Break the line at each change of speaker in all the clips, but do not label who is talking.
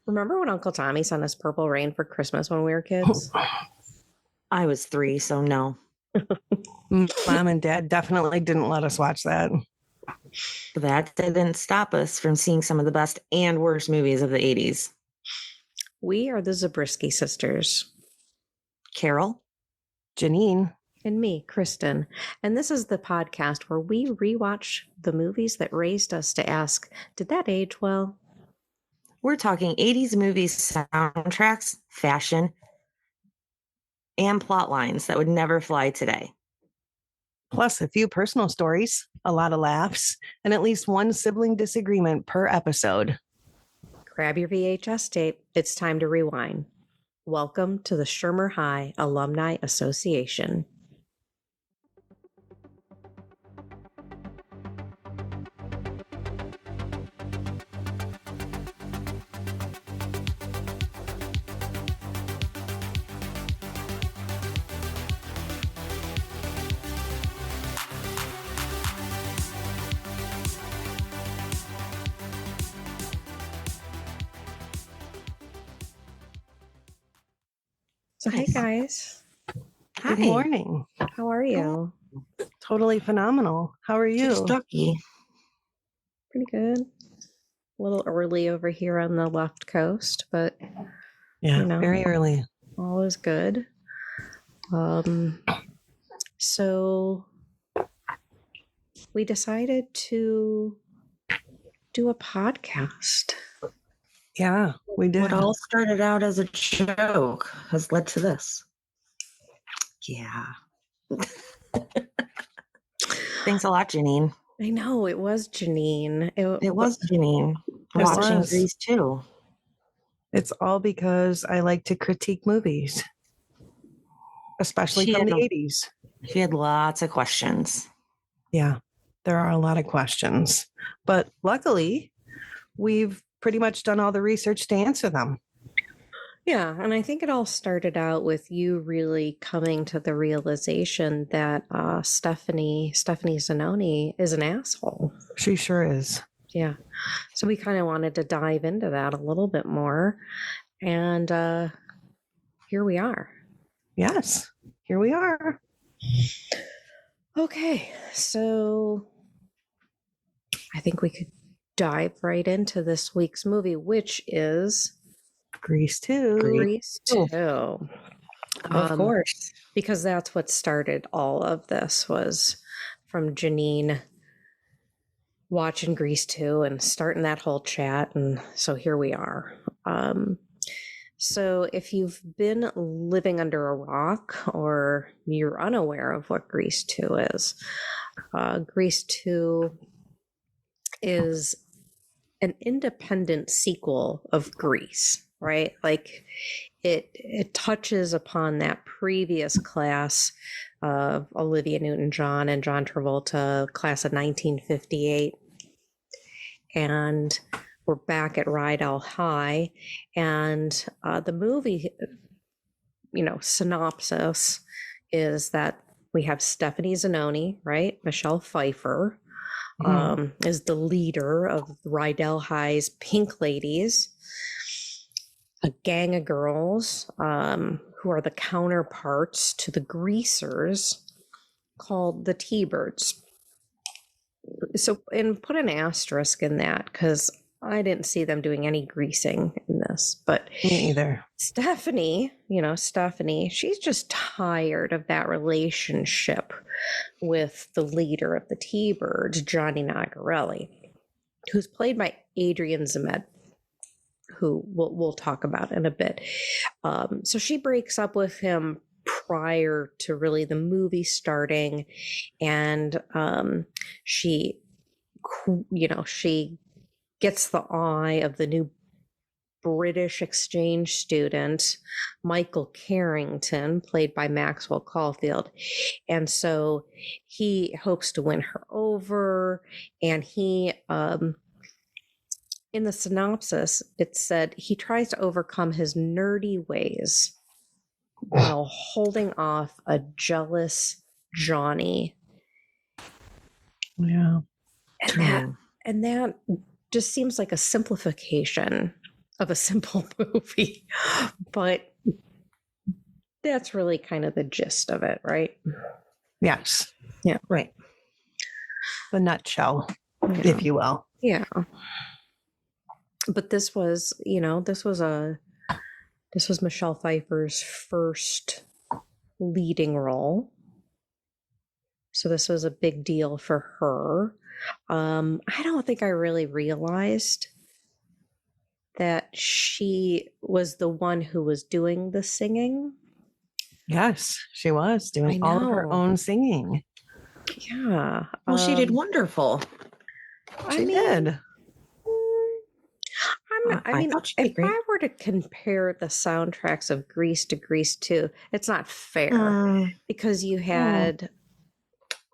Remember when Uncle Tommy sent us Purple Rain for Christmas when we were kids?
I was 3, so no.
Mom and Dad definitely didn't let us watch that.
That didn't stop us from seeing some of the best and worst movies of the 80s.
We are the Zabriskie sisters.
Carole,
Jeannine,
and me, Kristin. And this is the podcast where we rewatch the movies that raised us to ask, did that age well?
We're talking 80s movies, soundtracks, fashion, and plot lines that would never fly today.
Plus a few personal stories, a lot of laughs, and at least one sibling disagreement per episode.
Grab your VHS tape. It's time to rewind. Welcome to the Shermer High Alumni Association. So, hey guys.
Good morning.
How are you?
Totally phenomenal. How are you?
Just ducky.
Pretty good. A little early over here on the left coast, but
yeah, very early.
All is good. So we decided to do a podcast.
Yeah, we did.
What all started out as a joke has led to this. Yeah. Thanks a lot, Jeannine.
I know, it was Jeannine.
It was Jeannine. Watching Grease too.
It's all because I like to critique movies, especially from the 80s.
She had lots of questions.
Yeah, there are a lot of questions. But luckily, we've pretty much done all the research to answer them.
Yeah, and I think it all started out with you really coming to the realization that Stephanie Zanoni is an asshole.
She sure is.
Yeah. So we kind of wanted to dive into that a little bit more. And here we are.
Yes, here we are.
Okay, so I think we could dive right into this week's movie, which is
Grease 2.
Grease 2.
Of course.
Because that's what started all of this, was from Jeannine watching Grease 2 and starting that whole chat. And so here we are. So if you've been living under a rock or you're unaware of what Grease 2 is, Grease 2 is an independent sequel of Grease, right? Like it touches upon that previous class of Olivia Newton-John and John Travolta, class of 1958. And we're back at Rydell High, and the movie, synopsis is that we have Stephanie Zanoni, right? Michelle Pfeiffer is the leader of Rydell High's Pink Ladies, a gang of girls who are the counterparts to the Greasers called the T-Birds. So, and put an asterisk in that because I didn't see them doing any greasing in this, but
me either.
Stephanie, she's just tired of that relationship with the leader of the T-Birds, Johnny Nagarelli, who's played by Adrian Zemed, who we'll talk about in a bit. So she breaks up with him prior to really the movie starting, and she gets the eye of the new British exchange student, Michael Carrington, played by Maxwell Caulfield. And so he hopes to win her over. And he, in the synopsis, it said he tries to overcome his nerdy ways while holding off a jealous Johnny.
Yeah.
And that just seems like a simplification of a simple movie, but that's really kind of the gist of it, right?
Yes.
Yeah.
Right.
The nutshell,
Yeah.
if you will.
Yeah. But this was, this was Michelle Pfeiffer's first leading role. So this was a big deal for her. I don't think I really realized that she was the one who was doing the singing.
Yes, she was doing all of her
know.
own singing.
Yeah.
Well, she did wonderful.
She did.
thought she did
if
great.
I were to compare the soundtracks of Grease to Grease 2, it's not fair because you had,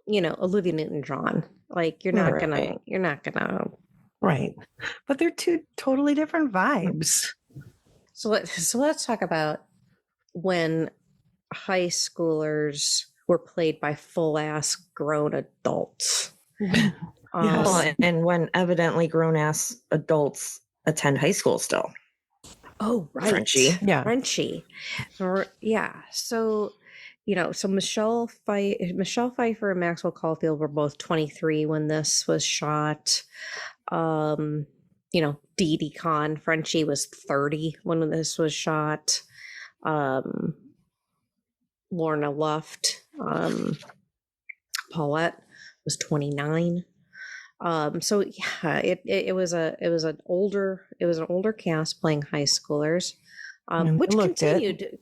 Olivia Newton-John. Like you're not gonna.
Right. But they're two totally different vibes.
So let's talk about when high schoolers were played by full-ass grown adults.
Yes.
Well, and when evidently grown-ass adults attend high school still.
Oh, right.
Frenchie.
Yeah.
Frenchie. Yeah. So, so Michelle Pfeiffer and Maxwell Caulfield were both 23 when this was shot. Dee Dee Con, Frenchie was 30 when this was shot. Lorna Luft, Paulette was 29. So yeah, it was an older cast playing high schoolers, which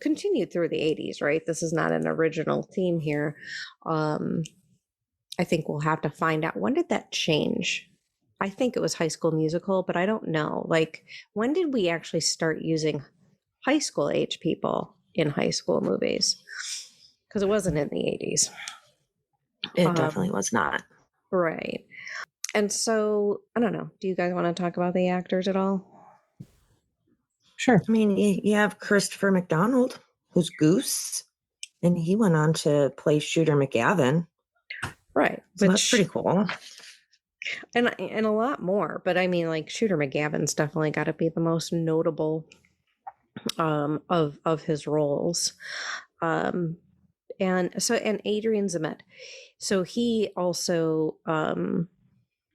continued through the 80s, right? This is not an original theme here. I think we'll have to find out, when did that change? I think it was High School Musical, but I don't know. Like, when did we actually start using high school age people in high school movies? Because it wasn't in the 80s.
It definitely was not.
Right. And so, I don't know. Do you guys want to talk about the actors at all?
Sure.
I mean, you have Christopher McDonald, who's Goose, and he went on to play Shooter McGavin.
Right.
So that's pretty cool.
And a lot more. But I mean, like, Shooter McGavin's definitely got to be the most notable of his roles. And Adrian Zemet. So he also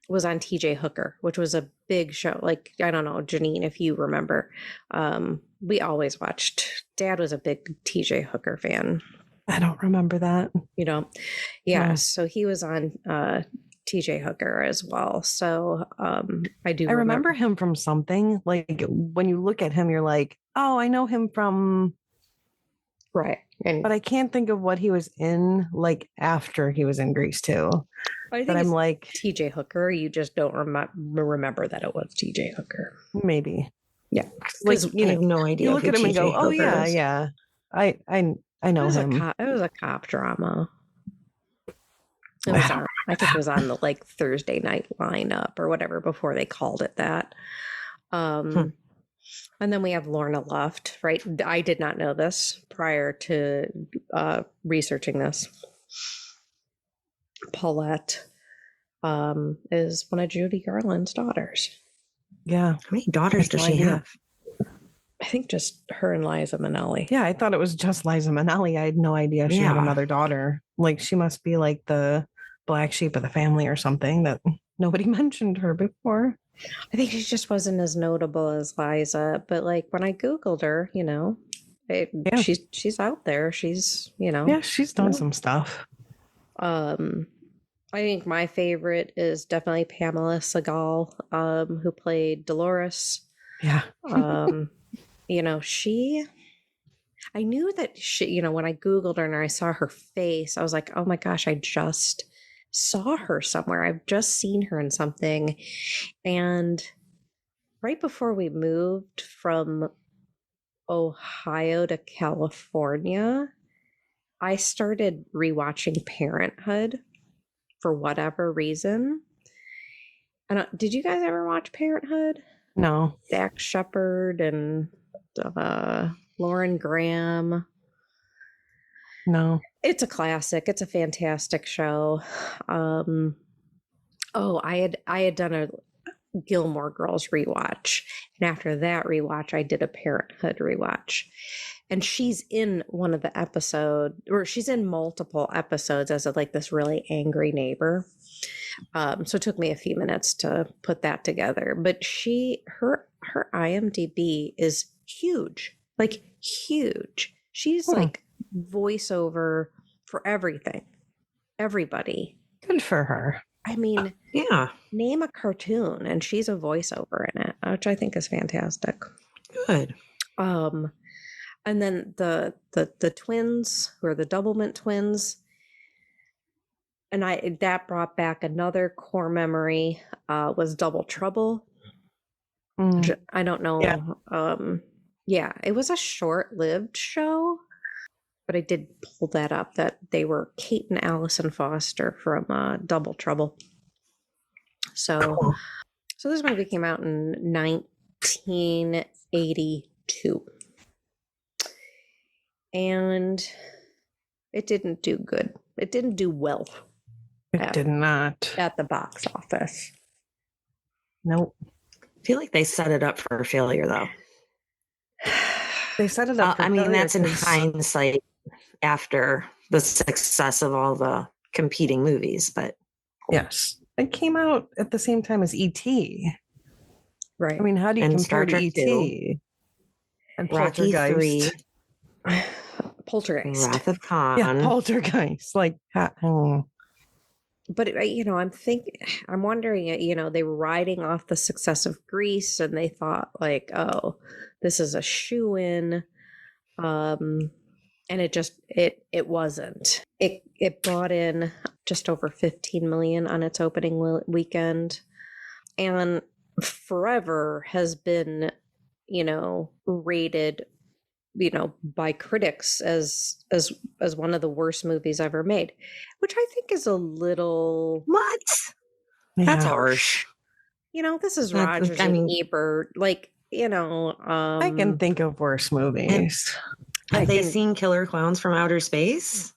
was on TJ Hooker, which was a big show. Like, I don't know, Jeannine, if you remember, we always watched. Dad was a big TJ Hooker fan.
I don't remember that.
Yeah.
No.
So he was on TJ Hooker as well. So I
remember him from something. Like, when you look at him, you're like, oh, I know him from.
Right.
But I can't think of what he was in, like, after he was in Grease too.
I think
I'm like,
TJ Hooker. You just don't remember that it was TJ Hooker.
Maybe.
Yeah.
Like, I have no idea.
You look at him and go, oh,
Hooker is.
yeah. I know him.
It was a cop drama. It was on, I think it was on the like Thursday night lineup or whatever before they called it that. And then we have Lorna Luft, right? I did not know this prior to researching this. Paulette is one of Judy Garland's daughters.
Yeah.
How many daughters does she have?
I think just her and Liza Minnelli.
Yeah, I thought it was just Liza Minnelli. I had no idea she had another daughter. Like, she must be like the black sheep of the family or something that nobody mentioned her before.
I think she just wasn't as notable as Liza, but like when I Googled her, she's out there. She's,
Yeah, she's done some stuff.
I think my favorite is definitely Pamela Segal, who played Dolores.
Yeah.
I knew that she, when I Googled her and I saw her face, I was like, oh my gosh, I just saw her somewhere. I've just seen her in something. And right before we moved from Ohio to California, I started rewatching Parenthood for whatever reason. And did you guys ever watch Parenthood?
No.
Dax Shepard and Lauren Graham.
No.
It's a classic. It's a fantastic show. I had done Gilmore Girls rewatch. And after that rewatch, I did a Parenthood rewatch. And she's in one of the episodes, or she's in multiple episodes as like this really angry neighbor. So it took me a few minutes to put that together. But her IMDb is huge, like huge. She's like voiceover for everything, everybody.
Good for her.
I mean,
yeah.
Name a cartoon and she's a voiceover in it, which I think is fantastic.
Good.
And then the twins, who are the Doublemint twins, and that brought back another core memory, was Double Trouble. I don't know. Yeah. It was a short-lived show, but I did pull that up, that they were Kate and Allison Foster from Double Trouble. So this movie came out in 1982. And it didn't do good. It didn't do well.
It did not.
At the box office.
Nope.
I feel like they set it up for failure, though.
They set it up for
failure. I mean, that's in
because...
hindsight after the success of all the competing movies, but...
Yes. It came out at the same time as E.T.
Right.
I mean, how do you compare to E.T.?
And Rocky 3.
Poltergeist.
Wrath of Khan.
Yeah, Poltergeist. Like,
but I'm wondering, they were riding off the success of Grease, and they thought like, oh, this is a shoo-in, and it wasn't. It brought in just over 15 million on its opening weekend, and forever has been, rated, by critics as one of the worst movies ever made, which I think is a little...
What?
Yeah.
That's harsh.
This is Rodgers and Ebert. Like,
I can think of worse movies.
Have they seen Killer Clowns from Outer Space?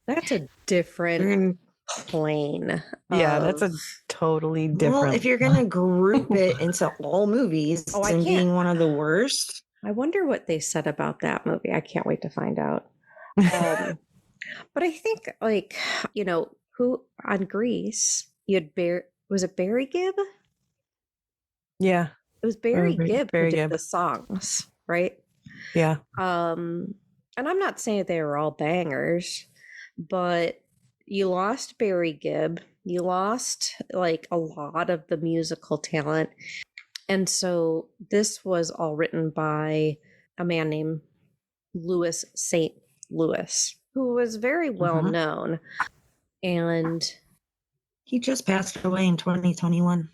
That's a different plane.
Yeah, that's a totally different...
Well, if you're going to group it into all movies and being one of the worst...
I wonder what they said about that movie. I can't wait to find out. But I think, who on Grease, you had was it Barry Gibb?
Yeah.
It was Barry Gibb who did the songs, right?
Yeah.
And I'm not saying they were all bangers, but you lost Barry Gibb. You lost like a lot of the musical talent. And so this was all written by a man named Louis St. Louis, who was very well known. And
he just passed away in 2021.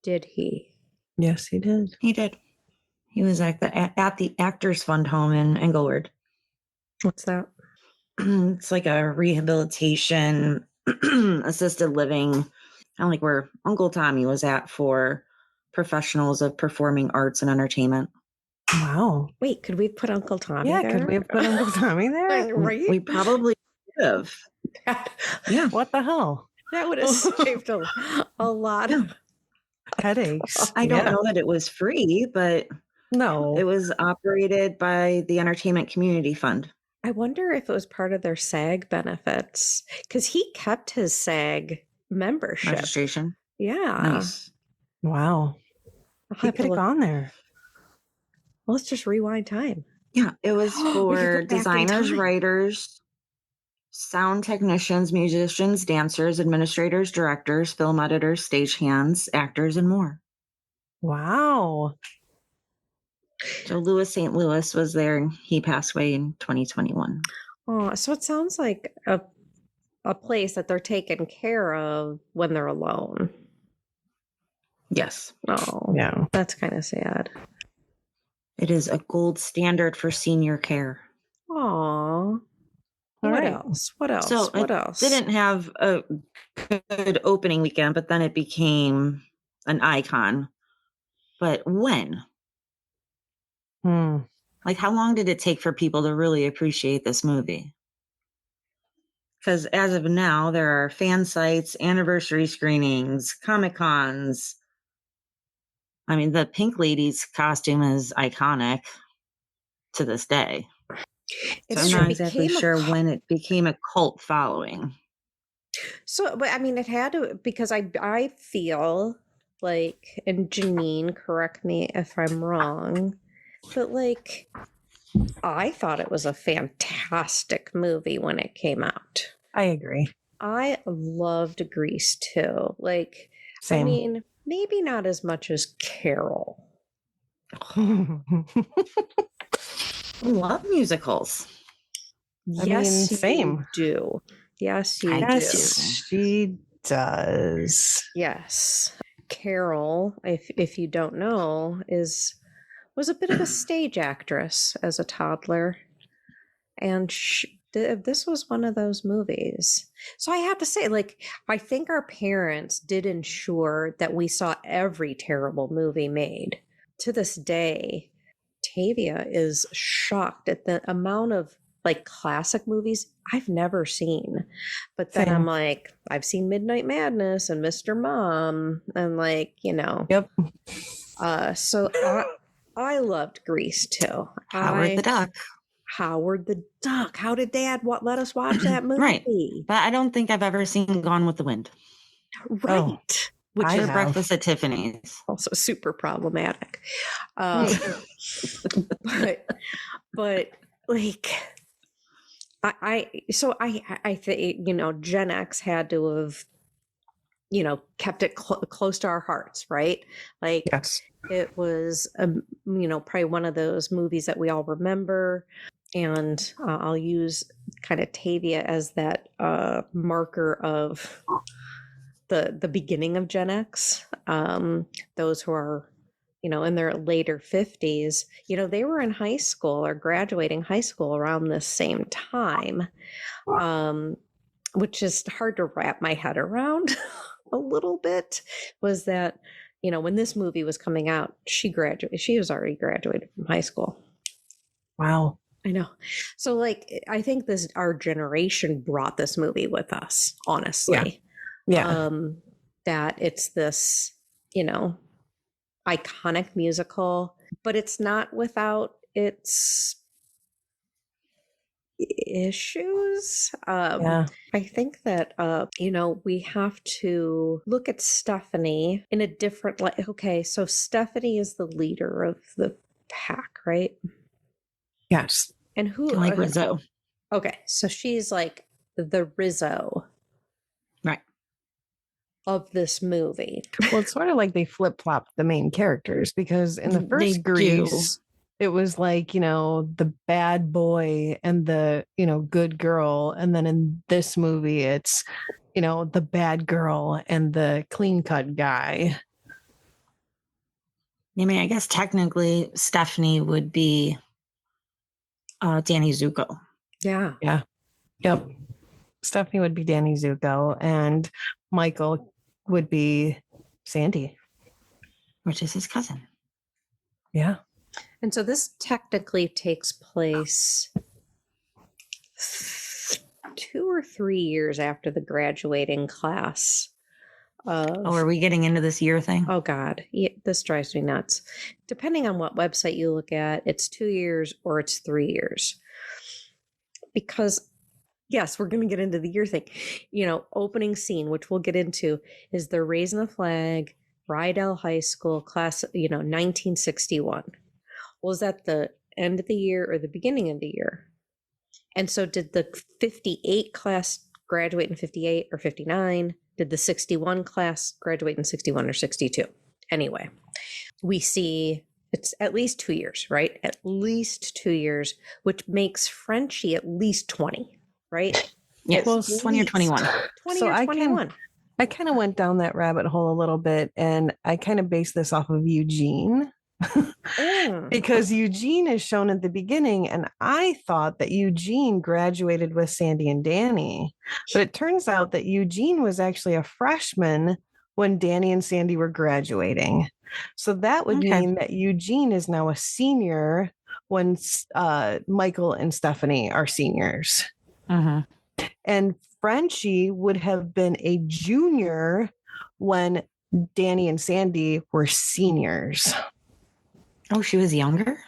Did he?
Yes, he did.
He did. He was at the Actors Fund home in Englewood.
What's that?
It's like a rehabilitation, assisted living, kind of like where Uncle Tommy was at for professionals of performing arts and entertainment.
Wow.
Wait, could we put Uncle Tommy there?
Could we have put Uncle Tommy there?
Right?
We probably could have.
Yeah. What the hell?
That would have saved a lot of
headaches.
I don't know that it was free, but
no,
it was operated by the Entertainment Community Fund.
I wonder if it was part of their SAG benefits, because he kept his SAG membership.
Registration.
Yeah.
Nice.
Wow. He could have gone there.
Well, let's just rewind time.
Yeah, it was for designers, writers, sound technicians, musicians, dancers, administrators, directors, film editors, stagehands, actors, and more.
Wow.
So Louis St. Louis was there, and he passed away in 2021.
Oh, so it sounds like a place that they're taken care of when they're alone.
Yes.
Oh, yeah. That's kind of sad.
It is a gold standard for senior care.
Aw. What else? What else?
So
what else?
Didn't have a good opening weekend, but then it became an icon. But when? Like, how long did it take for people to really appreciate this movie? Because as of now, there are fan sites, anniversary screenings, Comic-Cons, I mean, the Pink Lady's costume is iconic to this day. So I'm not exactly sure when it became a cult following.
So, but I mean, it had to, because I feel like, and Jeannine, correct me if I'm wrong, but like, I thought it was a fantastic movie when it came out.
I agree.
I loved Grease too. Like,
Same.
I mean, maybe not as much as Carole.
I love musicals.
Yes,
same.
You do. Yes, you do.
She does.
Yes. Carole, if you don't know, was a bit of a stage actress as a toddler. And this was one of those movies. So I have to say, like, I think our parents did ensure that we saw every terrible movie made. To this day, Tavia is shocked at the amount of like classic movies I've never seen. But then I'm like, I've seen Midnight Madness and Mr. Mom and like, you know.
Yep.
So I loved Grease too.
Howard the Duck.
Howard the Duck. How did Dad let us watch that movie?
Right. But I don't think I've ever seen Gone with the Wind.
Right.
Oh,
which is Breakfast at Tiffany's.
Also super problematic. But like, I think, you know, Gen X had to have, you know, kept it close to our hearts, right? Like,
yes.
It was, you know, probably one of those movies that we all remember. And I'll use kind of Tavia as that marker of the beginning of Gen X. Those who are, you know, in their later 50s, you know, they were in high school or graduating high school around this same time, which is hard to wrap my head around a little bit, was that, you know, when this movie was coming out, she was already graduated from high school.
Wow.
I know. So like, I think our generation brought this movie with us, honestly.
Yeah.
That it's this, you know, iconic musical, but it's not without its issues. I think that, you know, we have to look at Stephanie in a different light. Okay, so Stephanie is the leader of the pack, right?
Yes.
And who?
Like Rizzo.
Okay, so she's like the Rizzo.
Right.
Of this movie.
Well, it's sort of like they flip-flopped the main characters, because in the first Grease, it was like, you know, the bad boy and the, you know, good girl. And then in this movie, it's, you know, the bad girl and the clean-cut guy.
I mean, I guess technically Stephanie would be Danny Zuko.
Yeah.
Yeah. Yep. Stephanie would be Danny Zuko, and Michael would be Sandy,
which is his cousin.
Yeah.
And so this technically takes place 2 or 3 years after the graduating class.
Are we getting into this year thing?
Oh God, this drives me nuts. Depending on what website you look at, it's 2 years or it's 3 years. Because yes, we're going to get into the year thing. You know, opening scene, which we'll get into, is they're raising the flag, Rydell High School class, you know, 1961. Was that the end of the year or the beginning of the year? And so did the 58 class graduate in 58 or 59? Did the 61 class graduate in 61 or 62? Anyway, we see it's at least 2 years, right? At least 2 years, which makes Frenchie at least 20, right?
Yes, well, 20 or 21.
20 so or 21.
I kind of went down that rabbit hole a little bit, and I kind of based this off of Eugene. Because Eugene is shown at the beginning, and I thought that Eugene graduated with Sandy and Danny, but it turns out that Eugene was actually a freshman when Danny and Sandy were graduating. So that would mean that Eugene is now a senior when Michael and Stephanie are seniors. And Frenchie would have been a junior when Danny and Sandy were seniors.
Oh, she was younger?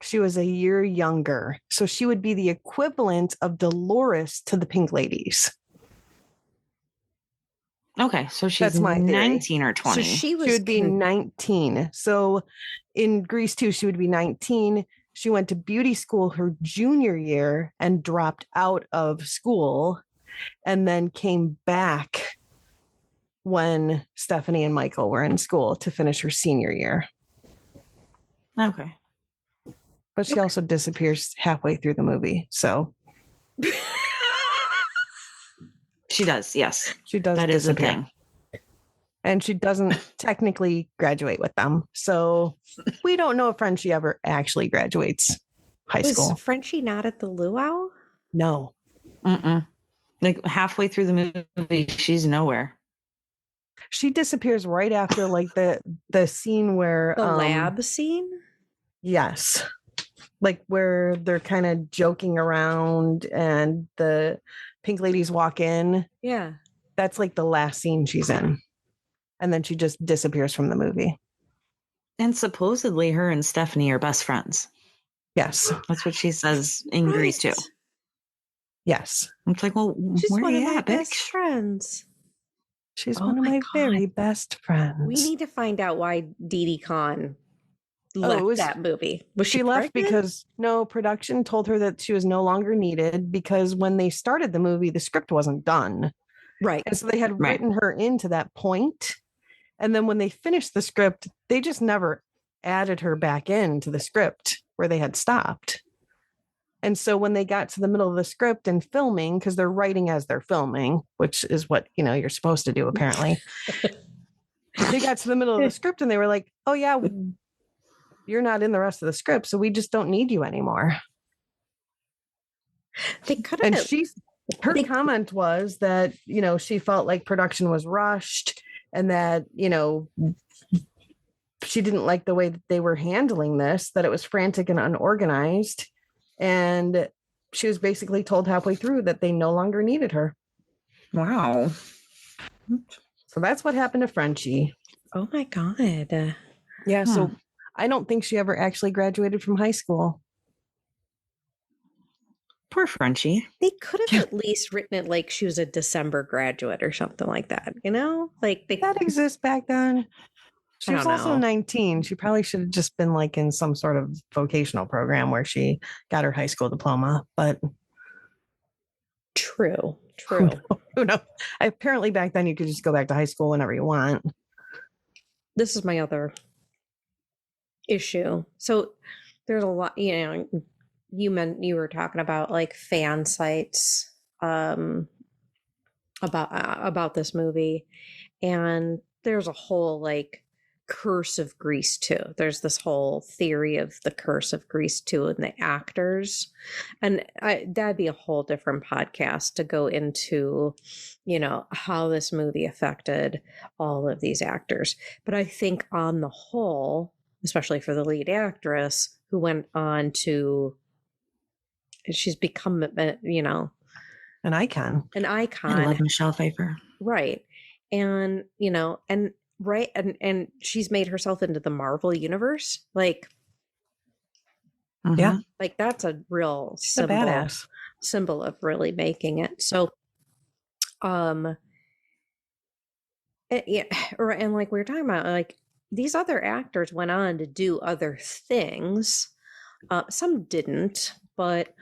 She was a year younger. So she would be the equivalent of Dolores to the Pink Ladies.
Okay, so she's
That's my theory.
19 or 20.
So she
would be 19. So in Grease 2, she would be 19. She went to beauty school her junior year and dropped out of school and then came back when Stephanie and Michael were in school to finish her senior year.
Okay.
But she also disappears halfway through the movie. So
she does, yes.
She does.
That is a thing.
And she doesn't technically graduate with them. So we don't know if Frenchie ever actually graduates high school.
Was Frenchie not at the luau?
No.
Like halfway through the movie, she's nowhere.
She disappears right after like the scene where
the lab scene.
Yes, like where they're kind of joking around and the Pink Ladies walk in.
Yeah,
that's like the last scene she's in, and then she just disappears from the movie.
And supposedly, her and Stephanie are best friends.
Yes,
that's what she says in Grease too.
Yes,
it's like, well,
she's
where
one of
you
my
at,
best
bitch?
She's
friends.
one of my very best friends.
We need to find out why Dee Dee Khan left that movie. Was she
left
pregnant?
because production told her that she was no longer needed because when they started the movie, the script wasn't done.
Right.
And so they had written her into that point. And then when they finished the script, they just never added her back into the script where they had stopped. And so when they got to the middle of the script and filming, because they're writing as they're filming, which is what, you're supposed to do, apparently. They got to the middle of the script and they were like, oh, yeah, you're not in the rest of the script, so we just don't need you anymore.
They could have.
And her comment was that, she felt like production was rushed and that, she didn't like the way that they were handling this, that it was frantic and unorganized. And she was basically told halfway through that they no longer needed her.
Wow.
So that's what happened to Frenchie.
Oh my God.
Yeah. So I don't think she ever actually graduated from high school.
Poor Frenchie.
They could have at least written it like she was a December graduate or something like that, Like
that exists back then. She was also 19. She probably should have just been like in some sort of vocational program where she got her high school diploma. But
true.
Who knows? Apparently back then you could just go back to high school whenever you want.
This is my other issue. So there's a lot, you were talking about like fan sites about this movie, and there's a whole like curse of Grease 2. There's this whole theory of the curse of Grease 2 and the actors, and that'd be a whole different podcast to go into how this movie affected all of these actors. But I think on the whole, especially for the lead actress who went on to, she's become
an icon.
I love Michelle Pfeiffer.
Right. And and she's made herself into the Marvel universe. Like,
yeah,
like that's a real symbol of really making it. So, and like we were talking about, like these other actors went on to do other things. Some didn't, but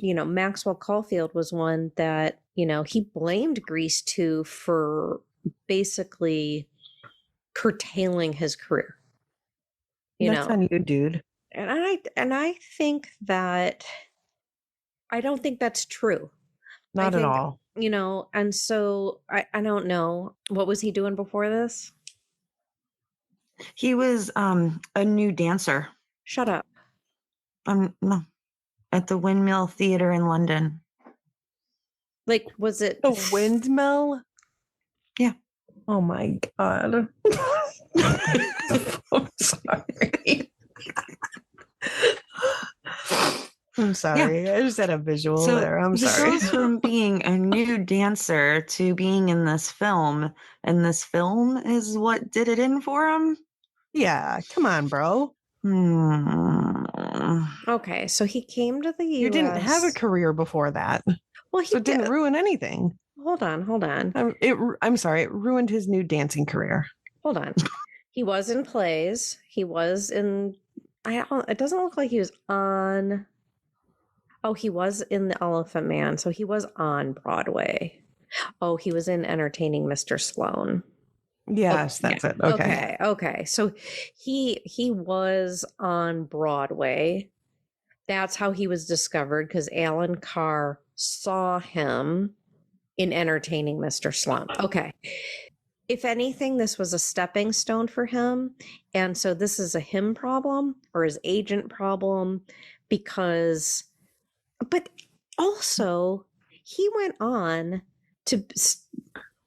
Maxwell Caulfield was one that he blamed Grease 2 for basically curtailing his career.
That's on you, dude.
And I think that I don't think that's true.
Not at all.
And so I don't know. What was he doing before this?
He was a new dancer.
Shut up.
No. At the Windmill Theatre in London.
Like, was it
the Windmill?
Yeah.
Oh my God. I'm sorry. I'm sorry. I just had a visual there. I'm
he
sorry.
goes from being a nude dancer to being in this film, and this film is what did it in for him.
Yeah, come on, bro.
Okay, so he came to the U.S.
You didn't have a career before that.
Well, he
so it didn't ruin anything.
Hold on.
I'm sorry. It ruined his new dancing career.
Hold on. He was in plays. He was in. It doesn't look like he was on. Oh, he was in The Elephant Man, so he was on Broadway. Oh, he was in Entertaining Mr. Sloan.
Yes, that's it.
Okay. So he was on Broadway. That's how he was discovered, because Alan Carr saw him in Entertaining Mr. Sloan. Okay. If anything, this was a stepping stone for him. And so this is a him problem or his agent problem, but also he went on to,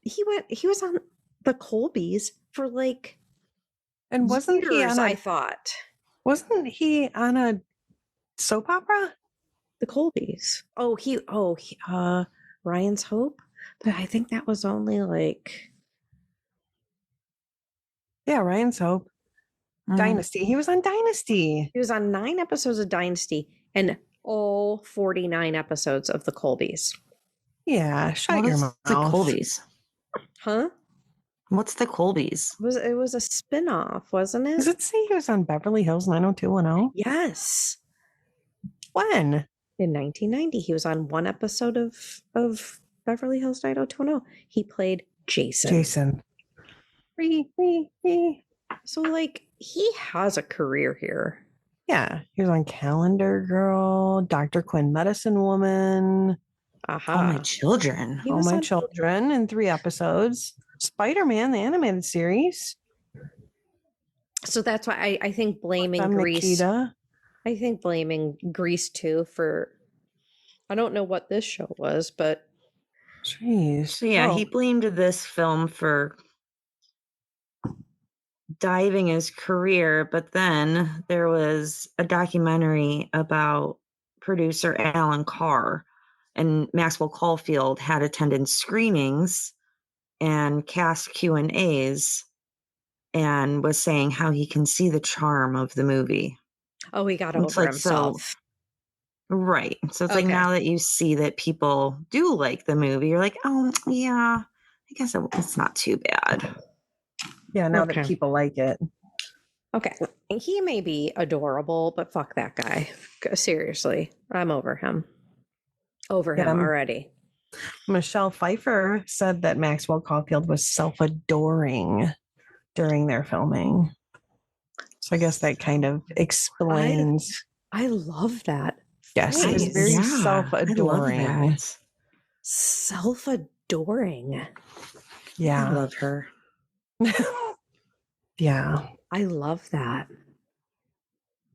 he was on the Colbys for like,
and wasn't
years,
he on
I thought.
Wasn't he on a soap opera?
The Colbys. Ryan's Hope. But I think that was only like.
Yeah, Ryan's Hope. Dynasty. He was on Dynasty.
He was on 9 episodes of Dynasty and all 49 episodes of the Colbys.
Yeah, shut your mouth.
The Colbys.
Huh?
What's the Colbys?
It was a spinoff, wasn't it?
Does it say he was on Beverly Hills 90210?
Yes.
When?
In 1990, he was on 1 episode of Beverly Hills 90210. He played Jason. So, like, he has a career here.
Yeah, he was on Calendar Girl, Dr. Quinn, Medicine Woman.
All My Children.
All My Children in 3 episodes. Spider-Man, the animated series.
So that's why I think blaming Grease.
Nikita.
I think blaming Grease too for. I don't know what this show was, but.
Jeez.
So yeah, he blamed this film for diving his career, but then there was a documentary about producer Alan Carr, and Maxwell Caulfield had attended screenings and cast Q&As and was saying how he can see the charm of the movie.
Oh, he got over himself.
Right. So it's like now that you see that people do like the movie, you're like, oh, yeah, I guess it's not too bad.
Yeah, now that people like it.
Okay. He may be adorable, but fuck that guy. Seriously. I'm over him. Already.
Michelle Pfeiffer said that Maxwell Caulfield was self-adoring during their filming. So I guess that kind of explains.
I love that.
Yes, he was very self-adoring.
Self-adoring.
Yeah.
I love her.
Yeah.
I love that.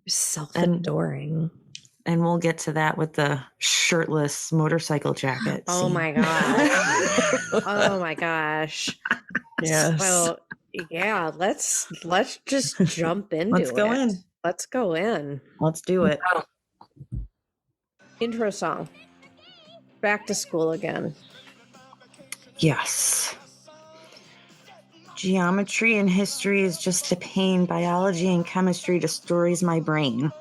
Self-adoring.
And we'll get to that with the shirtless motorcycle jacket.
Oh my gosh. Oh my gosh.
Yes.
Well, yeah, let's just jump into it.
Let's go in.
Let's go in.
Let's do it.
Intro song. Back to school again.
Yes. Geometry and history is just a pain. Biology and chemistry destroys my brain.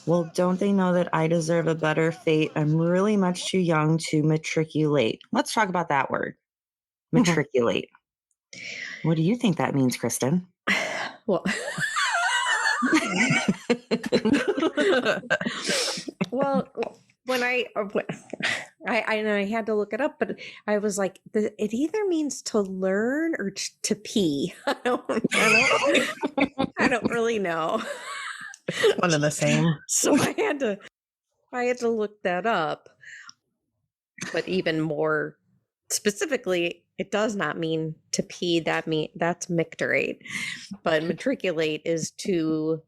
Well, don't they know that I deserve a better fate? I'm really much too young to matriculate. Let's talk about that word. Matriculate. What do you think that means, Kristin?
Well, when I had to look it up, but I was like, it either means to learn or to pee. I don't really know.
One and the same.
So I had to look that up. But even more specifically, it does not mean to pee. That's micturate. But matriculate is to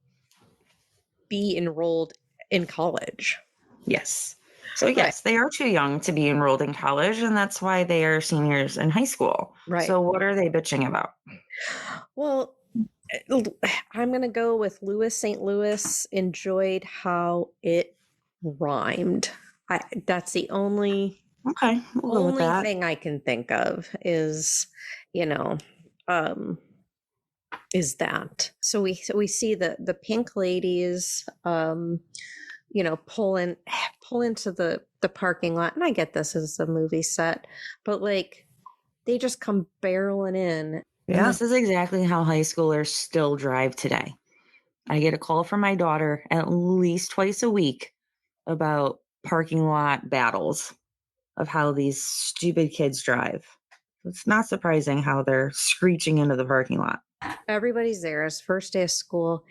be enrolled in college.
Yes. So yes, they are too young to be enrolled in college, and that's why they are seniors in high school.
Right.
So what are they bitching about?
Well, I'm going to go with Louis St. Louis enjoyed how it rhymed. That's the only
Okay, we'll go with
only
that.
thing I can think of is, you know, is that. So we see the pink ladies, you know, pull into the parking lot, and I get this is a movie set, but like they just come barreling in.
And this is exactly how high schoolers still drive today. I get a call from my daughter at least twice a week about parking lot battles of how these stupid kids drive. It's not surprising how they're screeching into the parking lot.
Everybody's there. It's first day of school.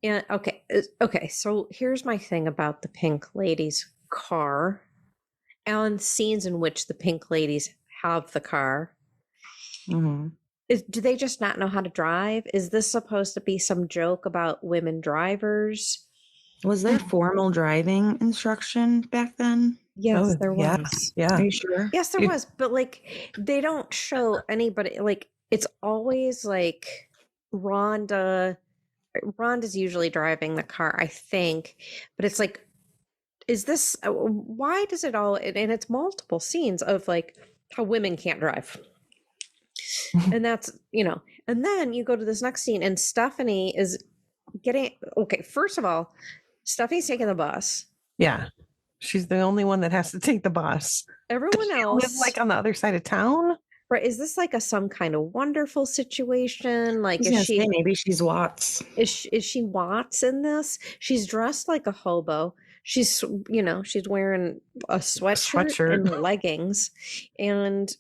And okay. So here's my thing about the pink lady's car and scenes in which the pink ladies have the car.
Mm-hmm.
Do they just not know how to drive? Is this supposed to be some joke about women drivers?
Was there formal driving instruction back then?
Yes, there was.
Yeah.
Are you sure?
Yes, there was. But like, they don't show anybody. Like, it's always like Rhonda's usually driving the car, I think. But it's like, is this? Why does it all? And it's multiple scenes of like how women can't drive. And that's, you know, and then you go to this next scene and Stephanie is getting, okay, first of all, Stephanie's taking the bus.
Yeah. She's the only one that has to take the bus.
Everyone else
live like on the other side of town.
Right. Is this like some kind of wonderful situation? Like,
maybe she's Watts.
Is she Watts in this? She's dressed like a hobo. She's, you know, she's wearing a sweatshirt and leggings and,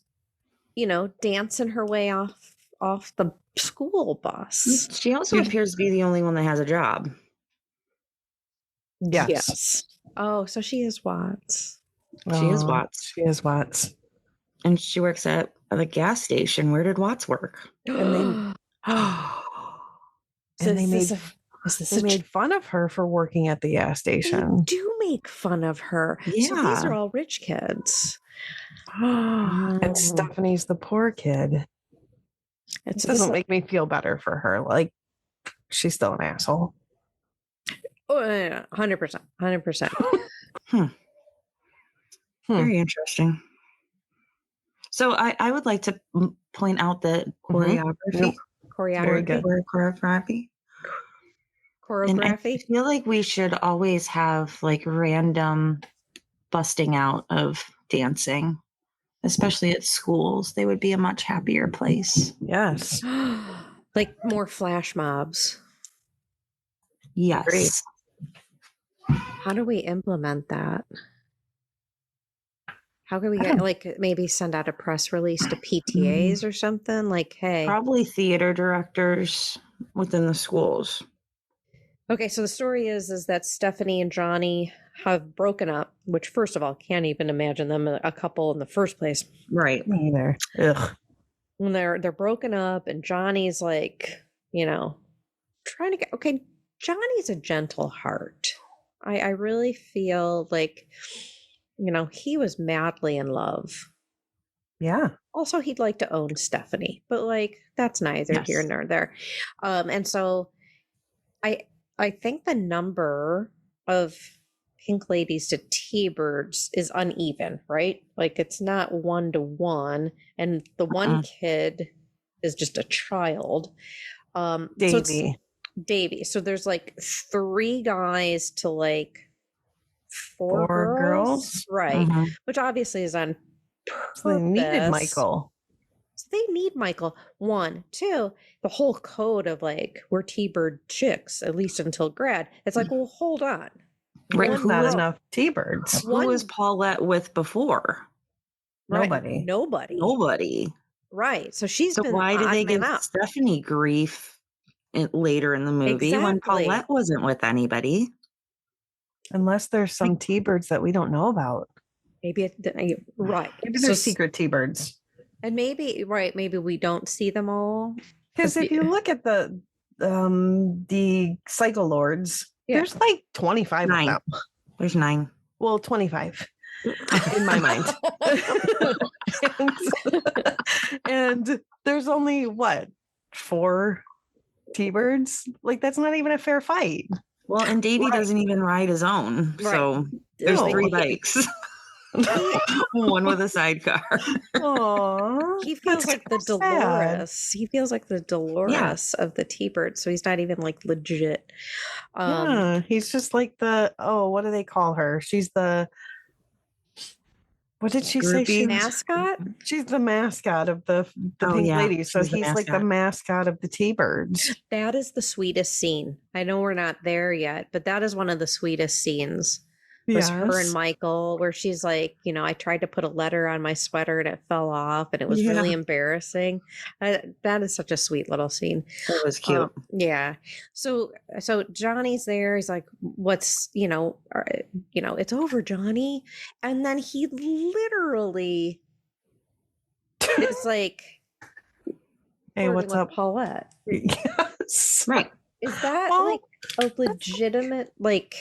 you know, dancing her way off the school bus.
She also appears to be the only one that has a job.
Yes.
Oh, so she is Watts.
She is Watts.
She is Watts.
And she works at the gas station. Where did Watts work?
And they made fun of her for working at the gas station.
They do make fun of her.
Yeah.
So these are all rich kids.
And Stephanie's the poor kid. It doesn't make me feel better for her. Like, she's still an asshole.
Oh, 100%. 100%.
Very interesting. So I would like to point out the choreography.
Very good.
Choreography. And I feel like we should always have like random busting out of dancing, especially at schools. They would be a much happier place.
Yes.
Like more flash mobs.
Yes.
Great.
How do we implement that? How can we get, like, maybe send out a press release to PTAs or something? Like, hey.
Probably theater directors within the schools.
Okay, so the story is that Stephanie and Johnny have broken up, which, first of all, can't even imagine them a couple in the first place.
Right.
Me either. Ugh.
When they're broken up, and Johnny's like, you know, trying to get, okay, Johnny's a gentle heart. I really feel like, you know, he was madly in love.
Yeah.
Also, he'd like to own Stephanie, but like, that's neither here nor there. And so I think the number of pink ladies to T-birds is uneven, right? Like, it's not 1-to-1, and the one kid is just a child.
Davy.
Davy. So there's like 3 guys to like 4 girls. Right.
Mm-hmm.
Which obviously is on purpose.
So they needed Michael.
So they need Michael. 1, 2, the whole code of like, we're T-bird chicks, at least until grad. It's like, well, hold on.
Right.
Who not enough T-birds?
Who was Paulette with before?
Nobody.
Nobody. Right. So she's been
why did they give Stephanie grief later in the movie when Paulette wasn't with anybody?
Unless there's some T-birds that we don't know about.
Maybe right.
Maybe there's secret T-birds.
And maybe we don't see them all.
Because if you look at the Psycho Lords, there's like 25 of them.
There's 9.
Well, 25 in my mind. and there's only 4 T-birds? Like, that's not even a fair fight.
Well, and Davy doesn't even ride his own.
Right.
So there's
No.
3 bikes. One with a sidecar.
Aww.
He feels like the Dolores. He feels like the Dolores of the T-Bird. So he's not even like legit.
Yeah, he's just like what do they call her? She's the, what did she say? She was?
Mascot?
She's the mascot of the Pink Lady. So he's like the mascot of the T-Birds.
That is the sweetest scene. I know we're not there yet, but that is one of the sweetest scenes. Was her and Michael, where she's like, I tried to put a letter on my sweater and it fell off, and it was really embarrassing. That is such a sweet little scene.
That was cute.
Yeah. So Johnny's there. He's like, "What's it's over, Johnny," and then he literally is like,
"Hey, what's up,
Paulette?"
Yes.
Right.
Is that like a legitimate
like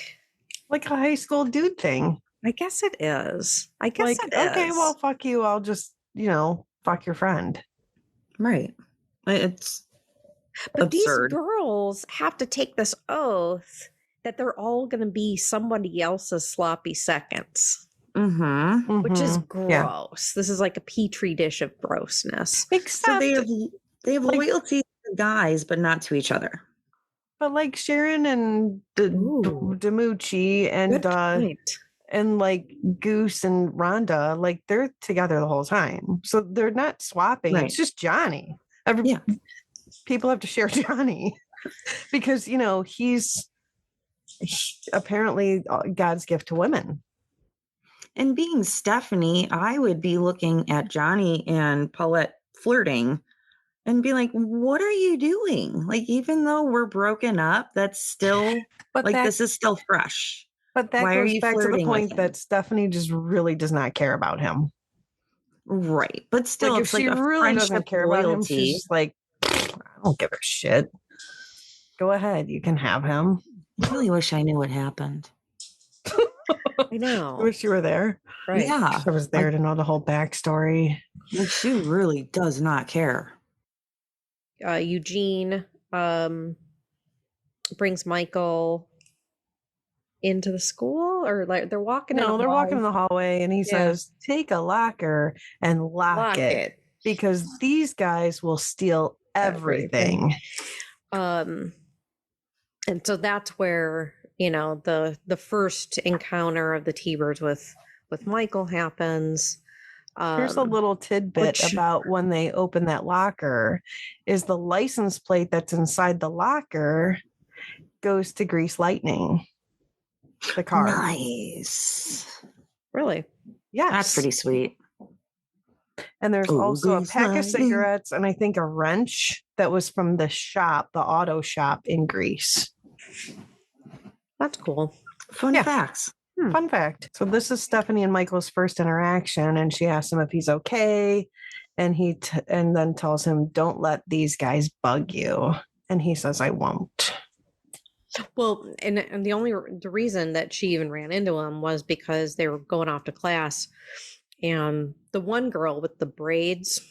a high school dude thing?
I guess it is. It is.
Okay, well, fuck you. I'll just, fuck your friend.
Right. It's
but
absurd.
These girls have to take this oath that they're all going to be somebody else's sloppy seconds.
Mm-hmm.
Which is gross. Yeah. This is like a petri dish of grossness.
Except
so they have loyalty to the guys, but not to each other.
But like Sharon and Demucci and like Goose and Rhonda, like they're together the whole time. So they're not swapping. Right. It's just Johnny. People have to share Johnny because, he's apparently God's gift to women.
And being Stephanie, I would be looking at Johnny and Paulette flirting and be like, what are you doing? Like, even though we're broken up, that's still this is still fresh.
But that goes back to the point that Stephanie just really does not care about him.
Right. But still,
if she really doesn't care about him, she's just like, I don't give a shit. Go ahead. You can have him.
I really wish I knew what happened.
I know.
I wish you were there.
Right.
Yeah. I was there to know the whole backstory.
She really does not care.
Eugene brings Michael into the school, or like they're walking in
the hallway, and he says, take a locker and lock it because these guys will steal everything.
And so that's where the first encounter of the T-Birds with Michael happens.
Here's a little tidbit about when they open that locker is the license plate that's inside the locker goes to Grease Lightning, the car.
Nice.
Really?
Yes.
That's pretty sweet.
And there's also a pack of cigarettes and I think a wrench that was from the auto shop in Greece.
That's cool.
Fun facts.
Fun fact. So this is Stephanie and Michael's first interaction, and she asks him if he's okay, and he and then tells him, "Don't let these guys bug you." And he says, "I won't."
Well, and the reason that she even ran into him was because they were going off to class, and the one girl with the braids,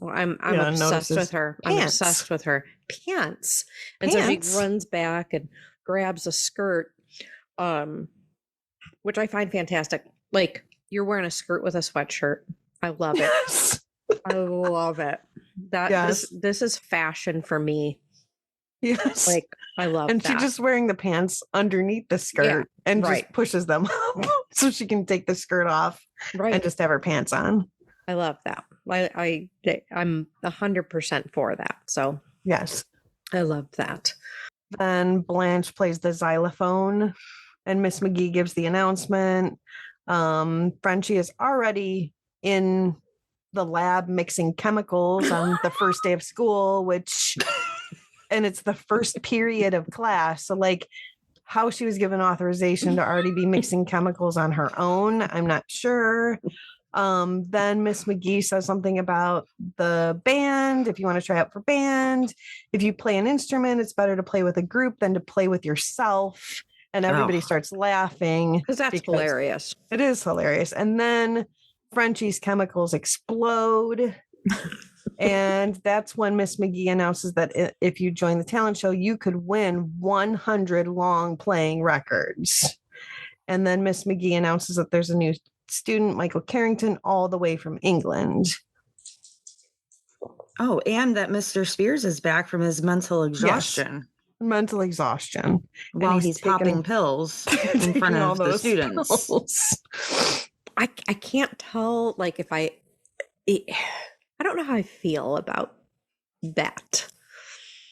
I'm obsessed with her. I'm obsessed with her pants, and so she runs back and grabs a skirt. Which I find fantastic. Like, you're wearing a skirt with a sweatshirt. I love it.
Yes.
I love it. This is fashion for me.
Yes.
Like, I love
and
that.
she's just wearing the pants underneath the skirt and just pushes them up so she can take the skirt off and just have her pants on.
I love that. I'm 100% for that. So
yes.
I love that.
Then Blanche plays the xylophone. And Miss McGee gives the announcement. Frenchie is already in the lab mixing chemicals on the first day of school, and it's the first period of class. So like how she was given authorization to already be mixing chemicals on her own, I'm not sure. Then Miss McGee says something about the band. If you want to try out for band, if you play an instrument, it's better to play with a group than to play with yourself. And everybody starts laughing.
Because that's hilarious.
It is hilarious. And then Frenchie's chemicals explode. And that's when Miss McGee announces that if you join the talent show, you could win 100 long playing records. And then Miss McGee announces that there's a new student, Michael Carrington, all the way from England.
Oh, and that Mr. Spears is back from his mental exhaustion.
Yes, mental exhaustion.
While he's popping pills in front of the students.
I can't tell, like, if I don't know how I feel about that.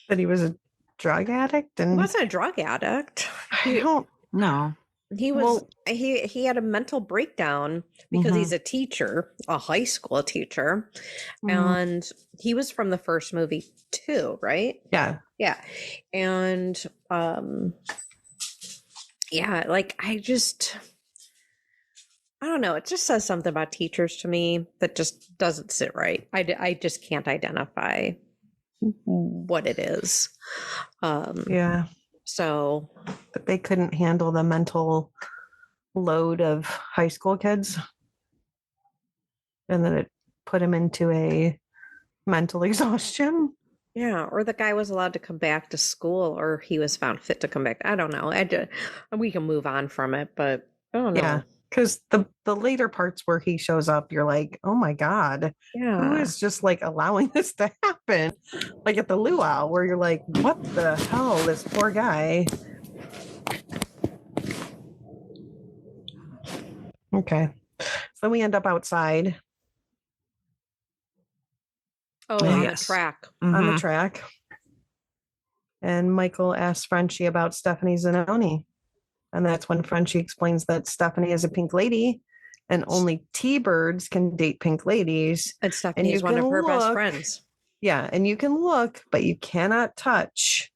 That he was a drug addict? And
he wasn't a drug addict.
I don't
know.
He was he had a mental breakdown because he's a teacher, a high school teacher. And he was from the first movie too, right?
Yeah.
Yeah. And yeah, like I don't know. It just says something about teachers to me that just doesn't sit right. I just can't identify what it is.
Yeah.
So
but they couldn't handle the mental load of high school kids. And then it put him into a mental exhaustion.
Yeah, or the guy was allowed to come back to school, or he was found fit to come back. I don't know. We can move on from it, but I don't know.
Yeah, because the later parts where he shows up, you're like, oh my God, who is just like allowing this to happen? Like at the luau, where you're like, what the hell, this poor guy. Okay, so we end up outside.
Oh, on the track.
On the track. And Michael asks Frenchie about Stephanie Zanoni. And that's when Frenchie explains that Stephanie is a pink lady and only T-birds can date pink ladies.
And Stephanie is one of her best friends.
Yeah, and you can look, but you cannot touch.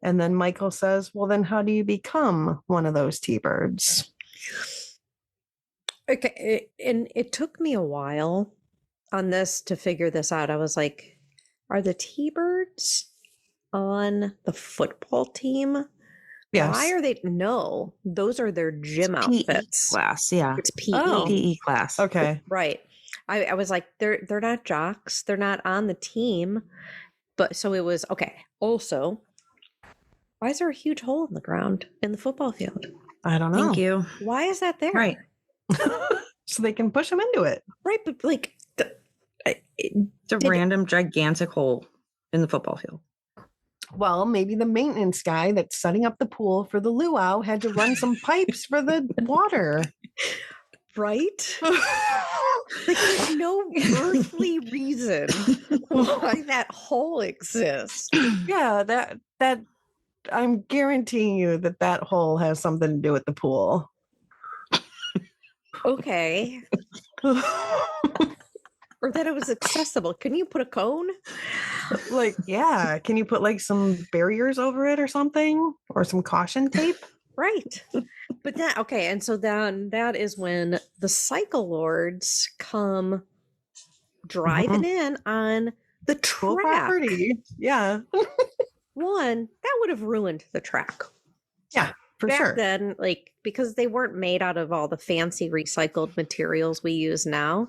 And then Michael says, well, then how do you become one of those T-birds?
Okay, and it took me a while on this to figure this out. I was like, are the T-birds on the football team?
Yes.
Why are they? No, those are their gym outfits.
Class, yeah.
It's PE.
Oh.
PE class.
Okay.
Right. I was like, they're not jocks. They're not on the team. But so it was okay. Also, why is there a huge hole in the ground in the football field?
I don't know.
Thank you.
Why is that there?
Right.
So they can push them into it.
Right, but like
it's a random gigantic hole in the football field.
Well, maybe the maintenance guy that's setting up the pool for the luau had to run some pipes for the water.
Right? Like there's no earthly reason why that hole exists.
Yeah, that I'm guaranteeing you that hole has something to do with the pool.
Okay. Or that it was accessible. Can you put a cone?
Like, yeah. Can you put like some barriers over it or something? Or some caution tape?
Right. But that, okay. And so then that is when the Cycle Lords come driving in on the track.
Property. Yeah.
One, that would have ruined the track.
Yeah, for
Back
sure.
then, like, because they weren't made out of all the fancy recycled materials we use now.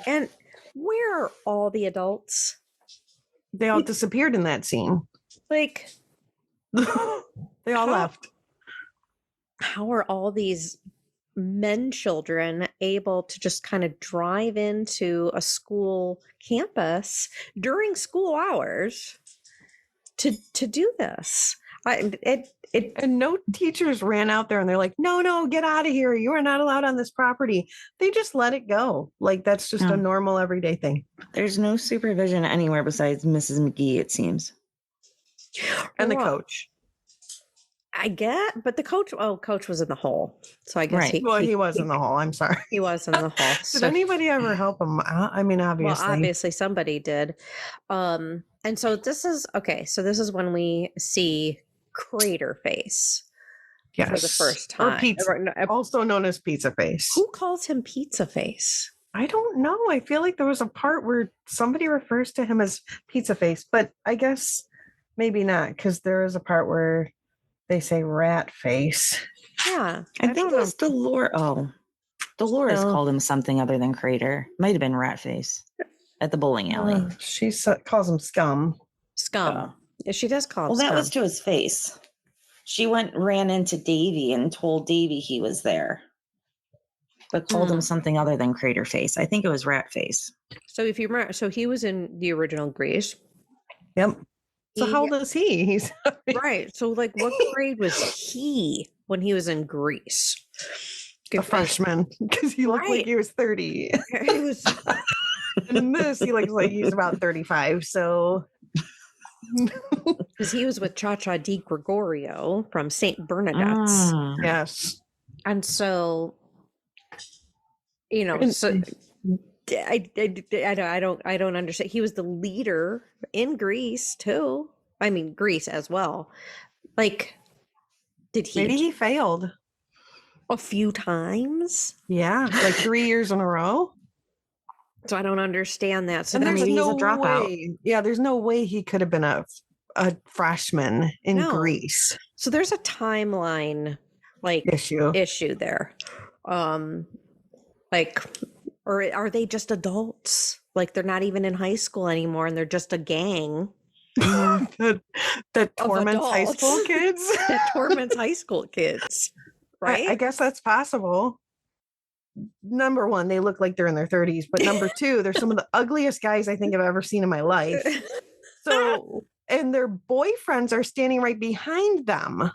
And where are all the adults?
They all disappeared in that scene.
Like,
they all left.
How are all these men children able to just kind of drive into a school campus during school hours to do this?
And no teachers ran out there and they're like, no, get out of here. You are not allowed on this property. They just let it go. Like that's just a normal everyday thing.
There's no supervision anywhere besides Mrs. McGee, it seems.
And the coach.
I get, but the coach was in the hole. So I guess
right.
he was in the hole. I'm sorry.
He was in the hole.
Did anybody ever help him? I mean, obviously.
Well, obviously somebody did. And so this is when we see Crater Face for the first time.
Or pizza, also known as Pizza Face.
Who calls him Pizza Face?
I don't know. I feel like there was a part where somebody refers to him as Pizza Face, but I guess maybe not, because there is a part where they say Rat Face.
Yeah.
I think it was Dolores. Oh, Dolores called him something other than Crater. Might have been Rat Face. at the bowling alley.
She calls him scum.
Scum. Yeah, she does call him
Well,
scum.
that was to his face. She ran into Davy and told Davy he was there, but called him something other than crater face. I think it was rat face.
So if you remember, so he was in the original Grease.
Yep. So how old is he? He's
right. So like, what grade was he when he was in Grease?
A freshman, because he looked like he was 30.
He was.
And in this, he looks like he's about 35. So.
Because he was with Cha Cha Di Gregorio from St. Bernadette's.
Yes.
And so, you know, so I don't understand. He was the leader in Greece too. I mean, Greece as well. Like, did he?
Maybe he failed
a few times.
Yeah, like 3 years in a row.
So I don't understand that. So
and there's
maybe
no
he's a dropout.
way. Yeah, there's no way he could have been a freshman in Greece.
So there's a timeline like issue there. Like, or are they just adults? Like they're not even in high school anymore and they're just a gang.
that torments high school kids.
That torments high school kids. Right?
I guess that's possible. Number one, they look like they're in their 30s, but number two, they're some of the ugliest guys I think I've ever seen in my life. So, and their boyfriends are standing right behind them.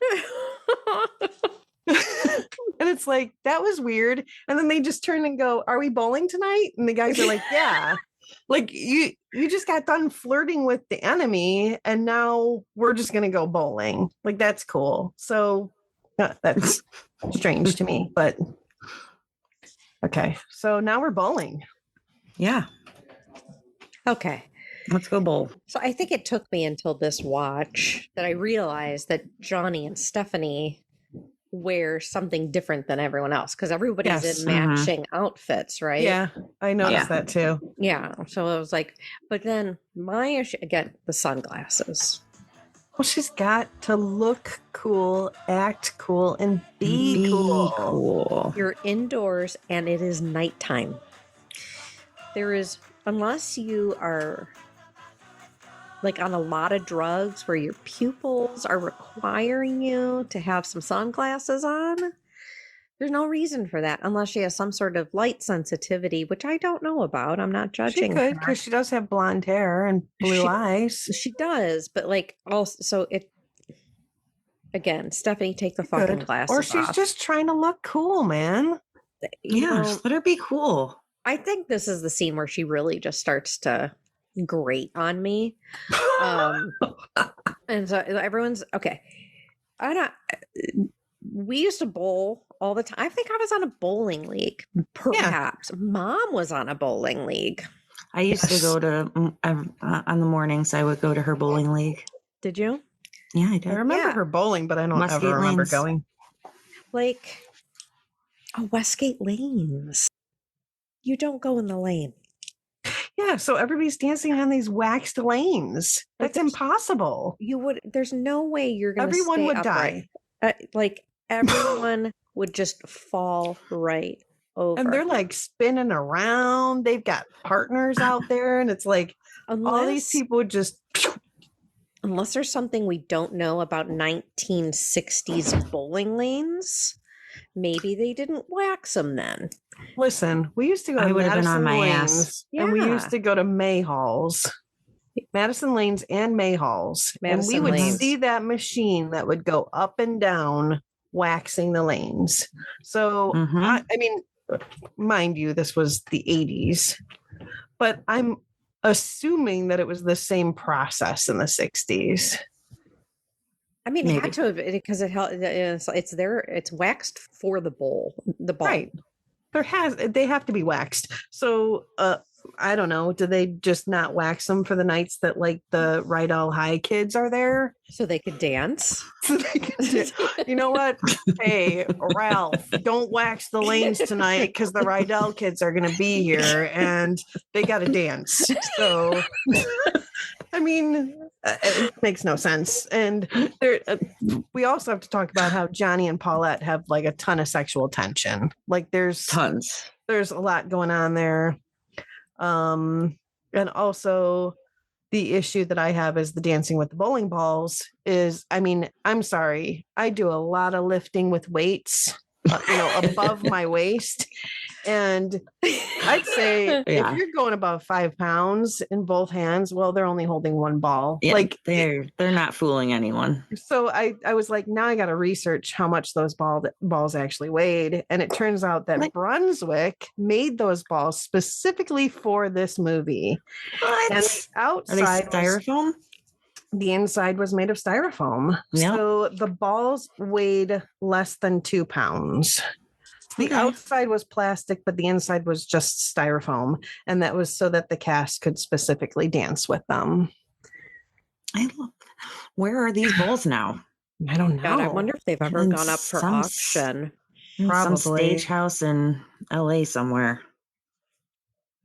And it's like, that was weird. And then they just turn and go, "Are we bowling tonight?" And the guys are like, "Yeah." Like you just got done flirting with the enemy and now we're just going to go bowling. Like, that's cool. So that's strange to me, but okay. So now we're bowling.
Yeah.
Okay.
Let's go bowl.
So I think it took me until this watch that I realized that Johnny and Stephanie wear something different than everyone else because everybody's in matching outfits, right?
Yeah, I noticed that too.
Yeah. So I was like, but then my issue again, the sunglasses.
Well, she's got to look cool, act cool, and be cool.
You're indoors and it is nighttime. There is, unless you are like on a lot of drugs where your pupils are requiring you to have some sunglasses on, there's no reason for that unless she has some sort of light sensitivity, which I don't know about. I'm not judging.
She could, because she does have blonde hair and blue eyes.
She does, but like also, so it again, Stephanie, take the fucking glasses
off. Or she's just trying to look cool, man.
Let her be cool.
I think this is the scene where she really just starts to grate on me. And so everyone's okay. We used to bowl all the time. I think I was on a bowling league. Perhaps Mom was on a bowling league.
I used to go to on the mornings. I would go to her bowling league.
Did you?
Yeah, I did.
I remember her bowling, but I don't ever remember going.
Like, Westgate Lanes. You don't go in the lane.
Yeah, so everybody's dancing on these waxed lanes. That's impossible.
There's no way you're going to
Everyone would die.
Like, everyone would just fall right over.
And they're like spinning around. They've got partners out there. And it's like, all these people just...
Unless there's something we don't know about 1960s bowling lanes, maybe they didn't wax them then.
Listen, we used to go to Madison Lanes, and we used to go to May Halls, Madison Lanes and May Halls, and we would see that machine that would go up and down waxing the lanes. So, I mean, mind you, this was the 80s, but I'm assuming that it was the same process in the 60s.
I mean, it had to have, because it's there. It's waxed for the bowl. Right.
They have to be waxed. So I don't know. Do they just not wax them for the nights that like the Rydell High kids are there?
So they could dance.
You know what? Hey, Ralph, don't wax the lanes tonight because the Rydell kids are going to be here and they got to dance. So, I mean, it makes no sense. And we also have to talk about how Johnny and Paulette have like a ton of sexual tension. Like there's a lot going on there. And also the issue that I have is the dancing with the bowling balls is, I mean, I'm sorry. I do a lot of lifting with weights, above my waist. And I'd say if you're going above 5 pounds in both hands, well, they're only holding one ball.
Yeah,
like
they're not fooling anyone.
So I was like, now I got to research how much those balls actually weighed. And it turns out that Brunswick made those balls specifically for this movie.
What?
And the outside
Are they styrofoam?
The inside was made of styrofoam.
Yep.
So the balls weighed less than 2 pounds. The outside was plastic, but the inside was just styrofoam. And that was so that the cast could specifically dance with them.
Where are these balls now?
I don't know.
God, I wonder if they've ever gone up for auction.
Some stage house in LA somewhere.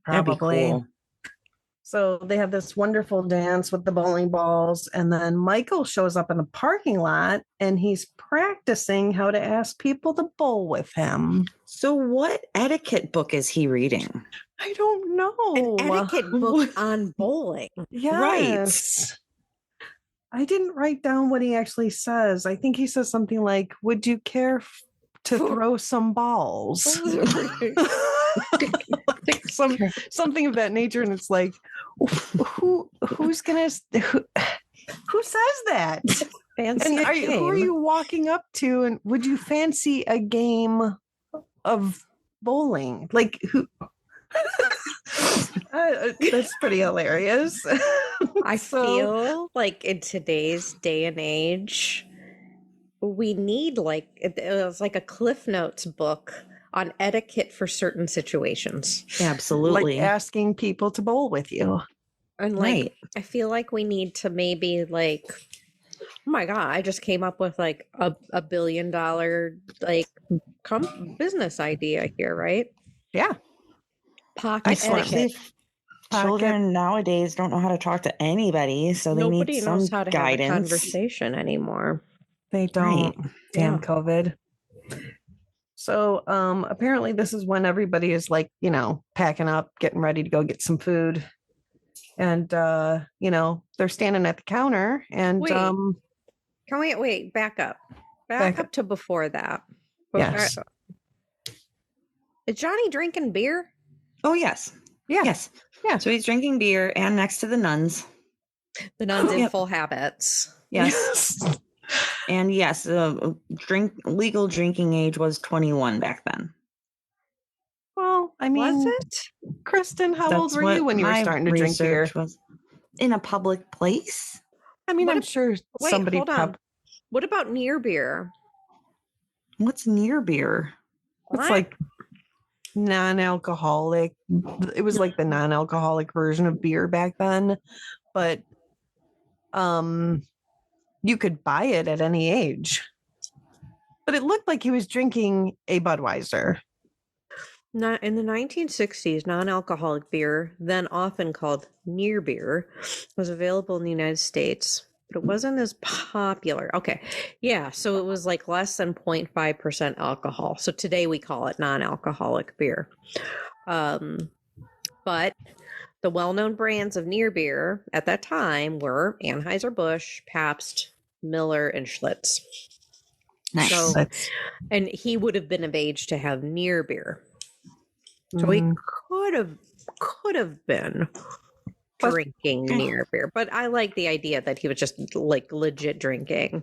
Probably.
That'd be cool.
So they have this wonderful dance with the bowling balls. And then Michael shows up in the parking lot and he's practicing how to ask people to bowl with him.
So what etiquette book is he reading?
I don't know.
An etiquette book on bowling.
Yes. Right. I didn't write down what he actually says. I think he says something like, would you care to throw some balls? Something of that nature. And it's like, who says that?
Fancy
and who are you walking up to? And would you fancy a game of bowling? Like who? That's pretty hilarious.
I feel like in today's day and age, we need it was like a Cliff Notes book on etiquette for certain situations.
Absolutely.
Like asking people to bowl with you.
And I feel like we need to maybe oh my God, I just came up with a $1 billion business idea here, right?
Yeah.
Pocket etiquette.
Children nowadays don't know how to talk to anybody, so they
Nobody
need some
knows how to
guidance.
have a conversation anymore.
They don't.
Right.
Damn COVID. So apparently this is when everybody is packing up, getting ready to go get some food. And they're standing at the counter and
can we back up? Back up to before that.
Yes.
Is Johnny drinking beer?
Oh, yes.
Yeah.
Yes.
Yeah.
So he's drinking beer and next to the nuns.
The nuns in full habits.
Yes. And yes, legal drinking age was 21 back then.
Well, I mean,
was it?
Kristin, how old were you when you were starting to drink beer?
Was in a public place?
I mean, I'm sure somebody.
Hold on. What about near beer?
What's near beer?
It's like non-alcoholic. It was like the non-alcoholic version of beer back then, but you could buy it at any age. But it looked like he was drinking a Budweiser.
Not in the 1960s, non-alcoholic beer, then often called near beer, was available in the United States, but it wasn't as popular. Okay. Yeah. So it was less than 0.5% alcohol. So today we call it non-alcoholic beer. But the well-known brands of near beer at that time were Anheuser-Busch, Pabst, Miller, and Schlitz.
Nice.
So, and he would have been of age to have near beer. So he could have been drinking near beer, but I like the idea that he was just legit drinking.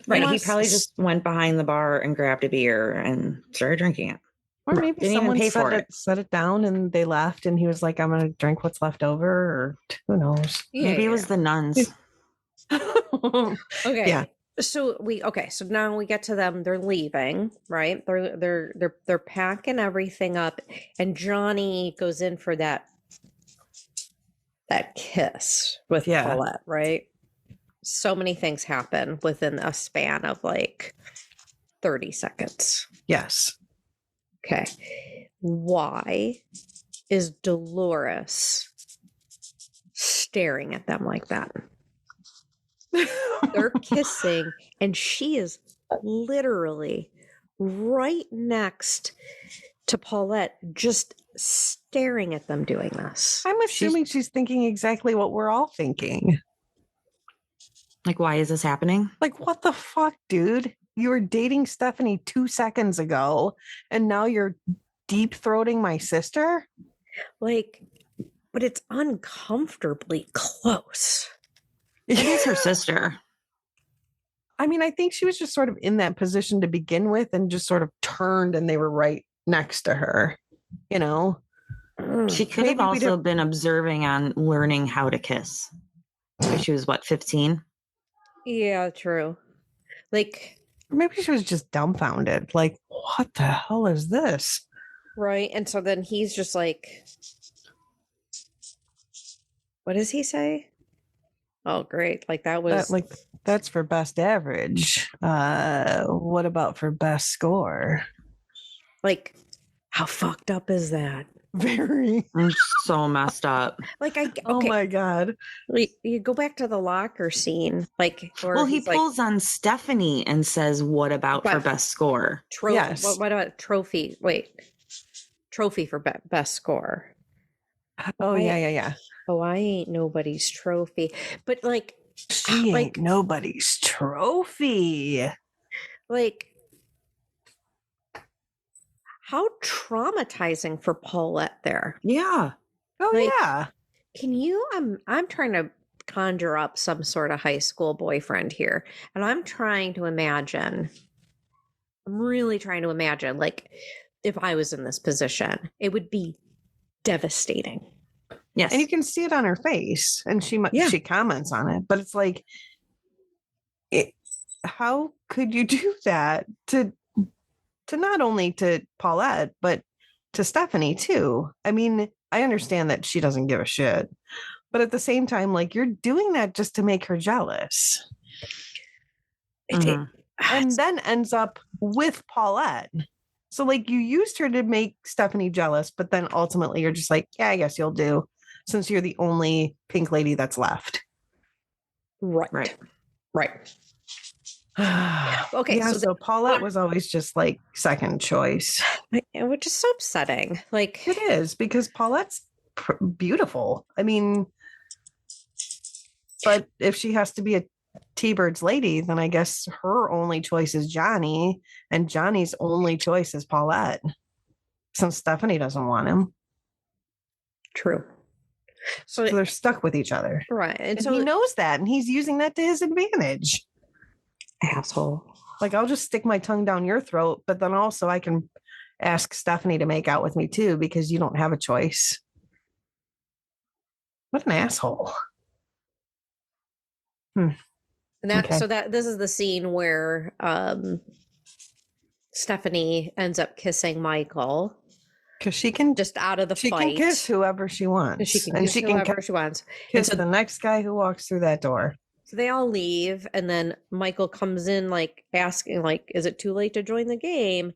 Right. He probably just went behind the bar and grabbed a beer and started drinking it.
Or maybe
didn't
someone
even pay for it.
Set it down and they left and he was like, I'm going to drink what's left over, or who knows?
Maybe it was the nuns.
Okay.
Yeah.
So so now we get to them, they're leaving, right? They're packing everything up and Johnny goes in for that kiss with Paulette, right? So many things happen within a span of 30 seconds.
Yes.
Okay. Why is Dolores staring at them like that? They're kissing and she is literally right next to Paulette just staring at them doing this.
I'm assuming she's thinking exactly what we're all thinking.
Like, why is this happening?
Like, what the fuck, dude? You were dating Stephanie 2 seconds ago, and now you're deep throating my sister?
Like, but it's uncomfortably close.
It is her sister.
I mean, I think she was just sort of in that position to begin with and just sort of turned and they were right next to her, you know?
She could have also been observing on learning how to kiss. She was, what, 15?
Yeah, true. Like,
maybe she was just dumbfounded. Like, what the hell is this?
Right. And so then he's just like, what does he say? Oh, great. Like that was
that's for best average. What about for best score?
Like, how fucked up is that?
Very.
So messed up.
Like,
oh my God.
You go back to the locker scene. Like,
well, he pulls on Stephanie and says, what about for best score?
Yes. What about trophy? Wait. Trophy for best score.
Oh, yeah.
Oh, I ain't nobody's trophy. But like,
she ain't nobody's trophy.
Like, how traumatizing for Paulette there.
Yeah.
Oh, yeah.
Can you, I'm trying to conjure up some sort of high school boyfriend here. And I'm really trying to imagine, like, if I was in this position, it would be devastating.
Yes.
And you can see it on her face, and she comments on it, but it's like, how could you do that to not only to Paulette, but to Stephanie too? I mean, I understand that she doesn't give a shit, but at the same time, like, you're doing that just to make her jealous. And then ends up with Paulette. So like, you used her to make Stephanie jealous, but then ultimately you're just like, yeah, I guess you'll do, since you're the only pink lady that's left.
Right. Okay.
Yeah, so Paulette was always just like second choice.
Which is so upsetting. Like,
it is, because Paulette's beautiful. I mean, but if she has to be a T-Bird's lady, then I guess her only choice is Johnny, and Johnny's only choice is Paulette, since Stephanie doesn't want him.
True.
So they're stuck with each other.
Right.
And so he knows that, and he's using that to his advantage.
Asshole.
Like, I'll just stick my tongue down your throat, but then also I can ask Stephanie to make out with me too, because you don't have a choice. What an asshole.
And this is the scene where Stephanie ends up kissing Michael,
because she can
just out of the
fight.
She
can kiss whoever she wants.
She can whoever she wants.
Kiss the next guy who walks through that door.
So they all leave, and then Michael comes in, like, asking, like, is it too late to join the game?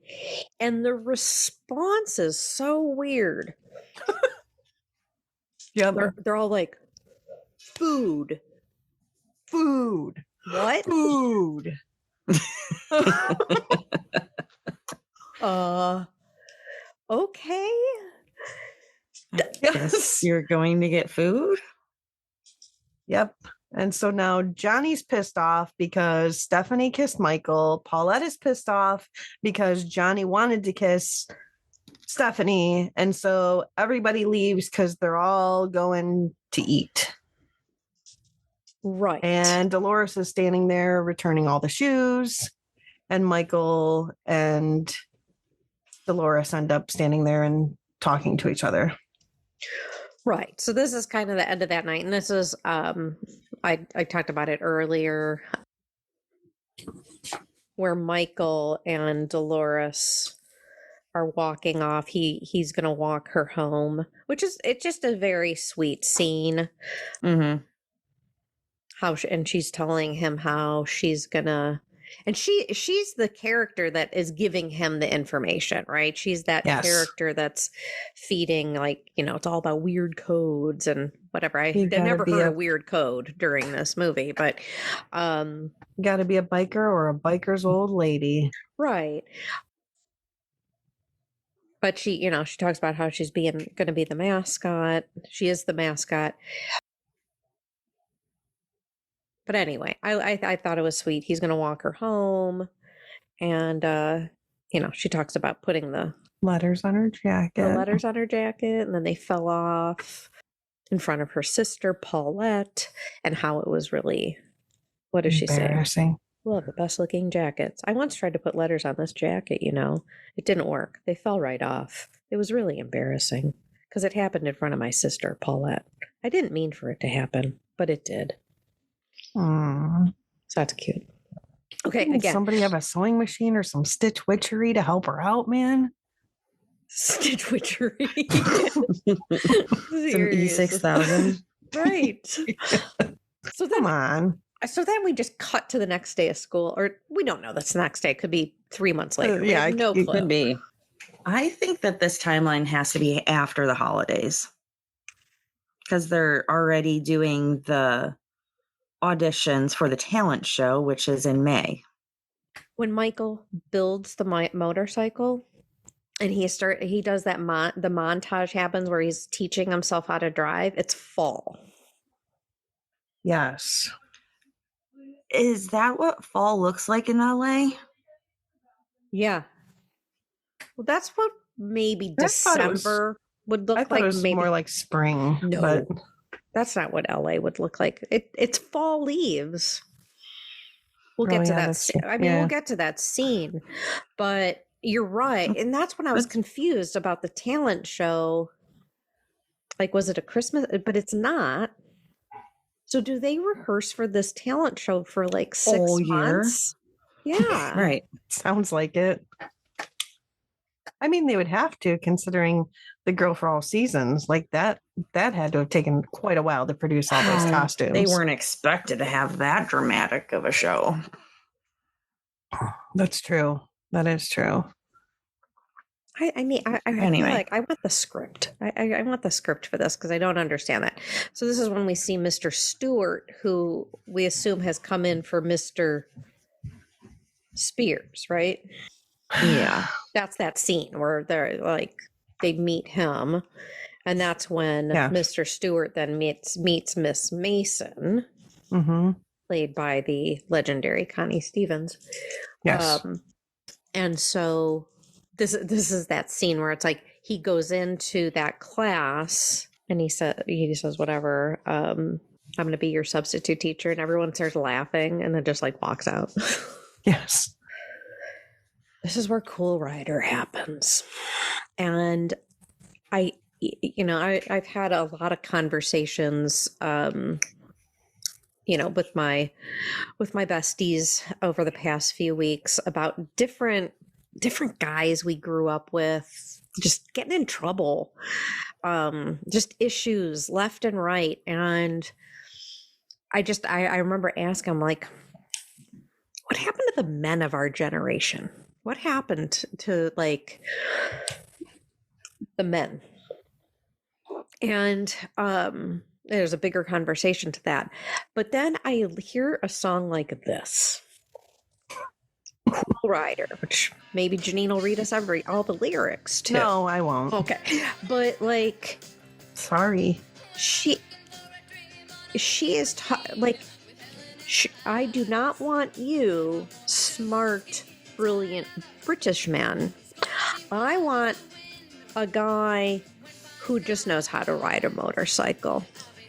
And the response is so weird.
Yeah,
they're all like, food. What?
Food.
Okay.
Yes, you're going to get food?
Yep. And so now Johnny's pissed off because Stephanie kissed Michael. Paulette is pissed off because Johnny wanted to kiss Stephanie. And so everybody leaves because they're all going to eat.
Right.
And Dolores is standing there returning all the shoes. And Michael and Dolores end up standing there and talking to each other.
Right. So this is kind of the end of that night. And this is, I talked about it earlier, where Michael and Dolores are walking off. He's going to walk her home, it's just a very sweet scene.
Mm-hmm.
And she's telling him how she's going to, and she's the character that is giving him the information, right? She's that character that's feeding, like, it's all about weird codes and whatever. I never heard a weird code during this movie, but
you got to be a biker or a biker's old lady.
Right. But she talks about how she's going to be the mascot. She is the mascot. But anyway, I thought it was sweet. He's going to walk her home. And, she talks about putting the
letters on her jacket.
And then they fell off in front of her sister, Paulette, and how it was really, what does she say?
Embarrassing.
We'll have the best looking jackets. I once tried to put letters on this jacket, It didn't work. They fell right off. It was really embarrassing because it happened in front of my sister, Paulette. I didn't mean for it to happen, but it did. So that's cute. Okay, again.
Somebody have a sewing machine or some stitch witchery to help her out, man?
Stitch witchery.
Some E6000.
Right. So then,
Come on.
So then we just cut to the next day of school, or we don't know that's the next day. It could be 3 months later.
Yeah,
no
it
clue.
Could be. I think that this timeline has to be after the holidays because they're already doing the auditions for the talent show, which is in May.
When Michael builds the motorcycle and he does that, the montage happens where he's teaching himself how to drive. It's fall.
Yes.
Is that what fall looks like in LA?
Yeah. Well, that's what maybe December would look like.
It was maybe more like spring.
No,
but
that's not what LA would look like. It's fall leaves. We'll get to that. We'll get to that scene, but you're right. And that's when I was confused about the talent show. Like, was it a Christmas? But it's not. So do they rehearse for this talent show for like 6 months? Yeah.
Right.
Sounds like it. I mean, they would have to, considering the Girl for All Seasons. Like that had to have taken quite a while to produce all those costumes.
They weren't expected to have that dramatic of a show.
That's true. That is true.
Anyway. Feel like I want the script. I want the script for this because I don't understand that. So this is when we see Mr. Stewart, who we assume has come in for Mr. Spears, right?
Yeah.
That's that scene where they meet him. And that's when Mr. Stewart then meets Miss Mason, played by the legendary Connie Stevens.
Yes.
And so this is that scene where it's like he goes into that class and he says whatever, I'm going to be your substitute teacher, and everyone starts laughing and then just like walks out.
Yes.
This is where Cool Rider happens. And I've had a lot of conversations, with my besties over the past few weeks about different guys we grew up with, just getting in trouble, just issues left and right. And I remember asking, I'm like, what happened to the men of our generation? What happened to like the men? And there's a bigger conversation to that. But then I hear a song like this, Cool Rider, which maybe Jeannine will read us all the lyrics to.
No, I won't.
Okay. But like,
sorry.
She is I do not want you, smart, brilliant British man. I want a guy who just knows how to ride a motorcycle.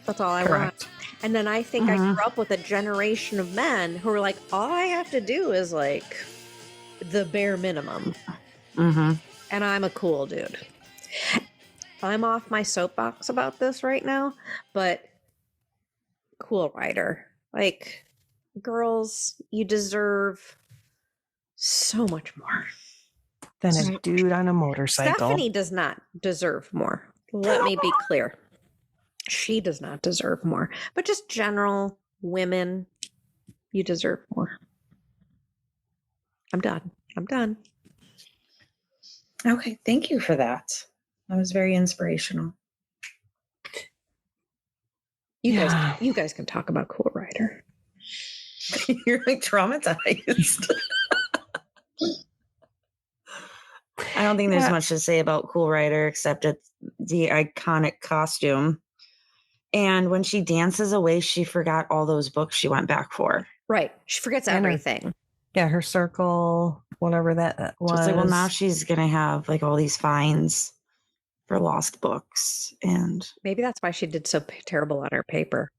That's all I want. And then I think I grew up with a generation of men who are like, all I have to do is like the bare minimum. And I'm a cool dude. I'm off my soapbox about this right now, but Cool Rider. Like, girls, you deserve so much more
than a dude on a motorcycle.
Stephanie does not deserve more. Let me be clear. She does not deserve more. But just general women, you deserve more. I'm done.
Okay, thank you for that. That was very inspirational.
You guys can talk about Cool Rider.
You're like traumatized. I don't think there's much to say about Cool Rider except it's the iconic costume. And when she dances away, she forgot all those books she went back for.
Right. She forgets
And
everything.
her circle, whatever that was.
So it's like, well, now she's going to have like all these fines for lost books. And
maybe that's why she did so terrible on her paper.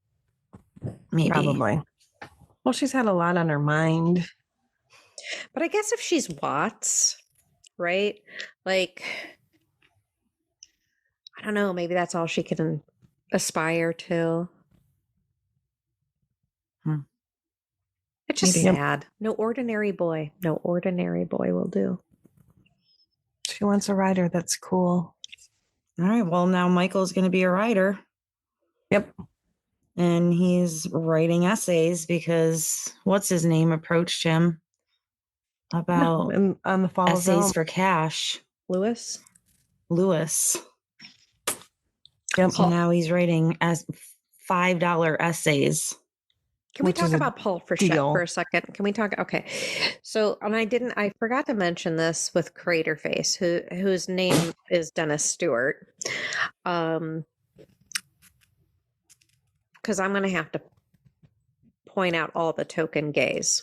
Maybe.
Probably. Well, she's had a lot on her mind.
But I guess if she's Watts, right? Like, I don't know, maybe that's all she can aspire to. It's just sad. No ordinary boy will do.
She wants a writer that's cool.
All right. Well, now Michael's going to be a writer.
Yep.
And he's writing essays because what's his name approached him about
on the fall
essays for cash.
Lewis.
Yep.
So now he's writing as $5 essays.
Can we talk about Paul Frechette for a second? Can we talk? Okay. So, and I forgot to mention this with Crater Face, whose name is Dennis Stewart. Because I'm going to have to point out all the token gays,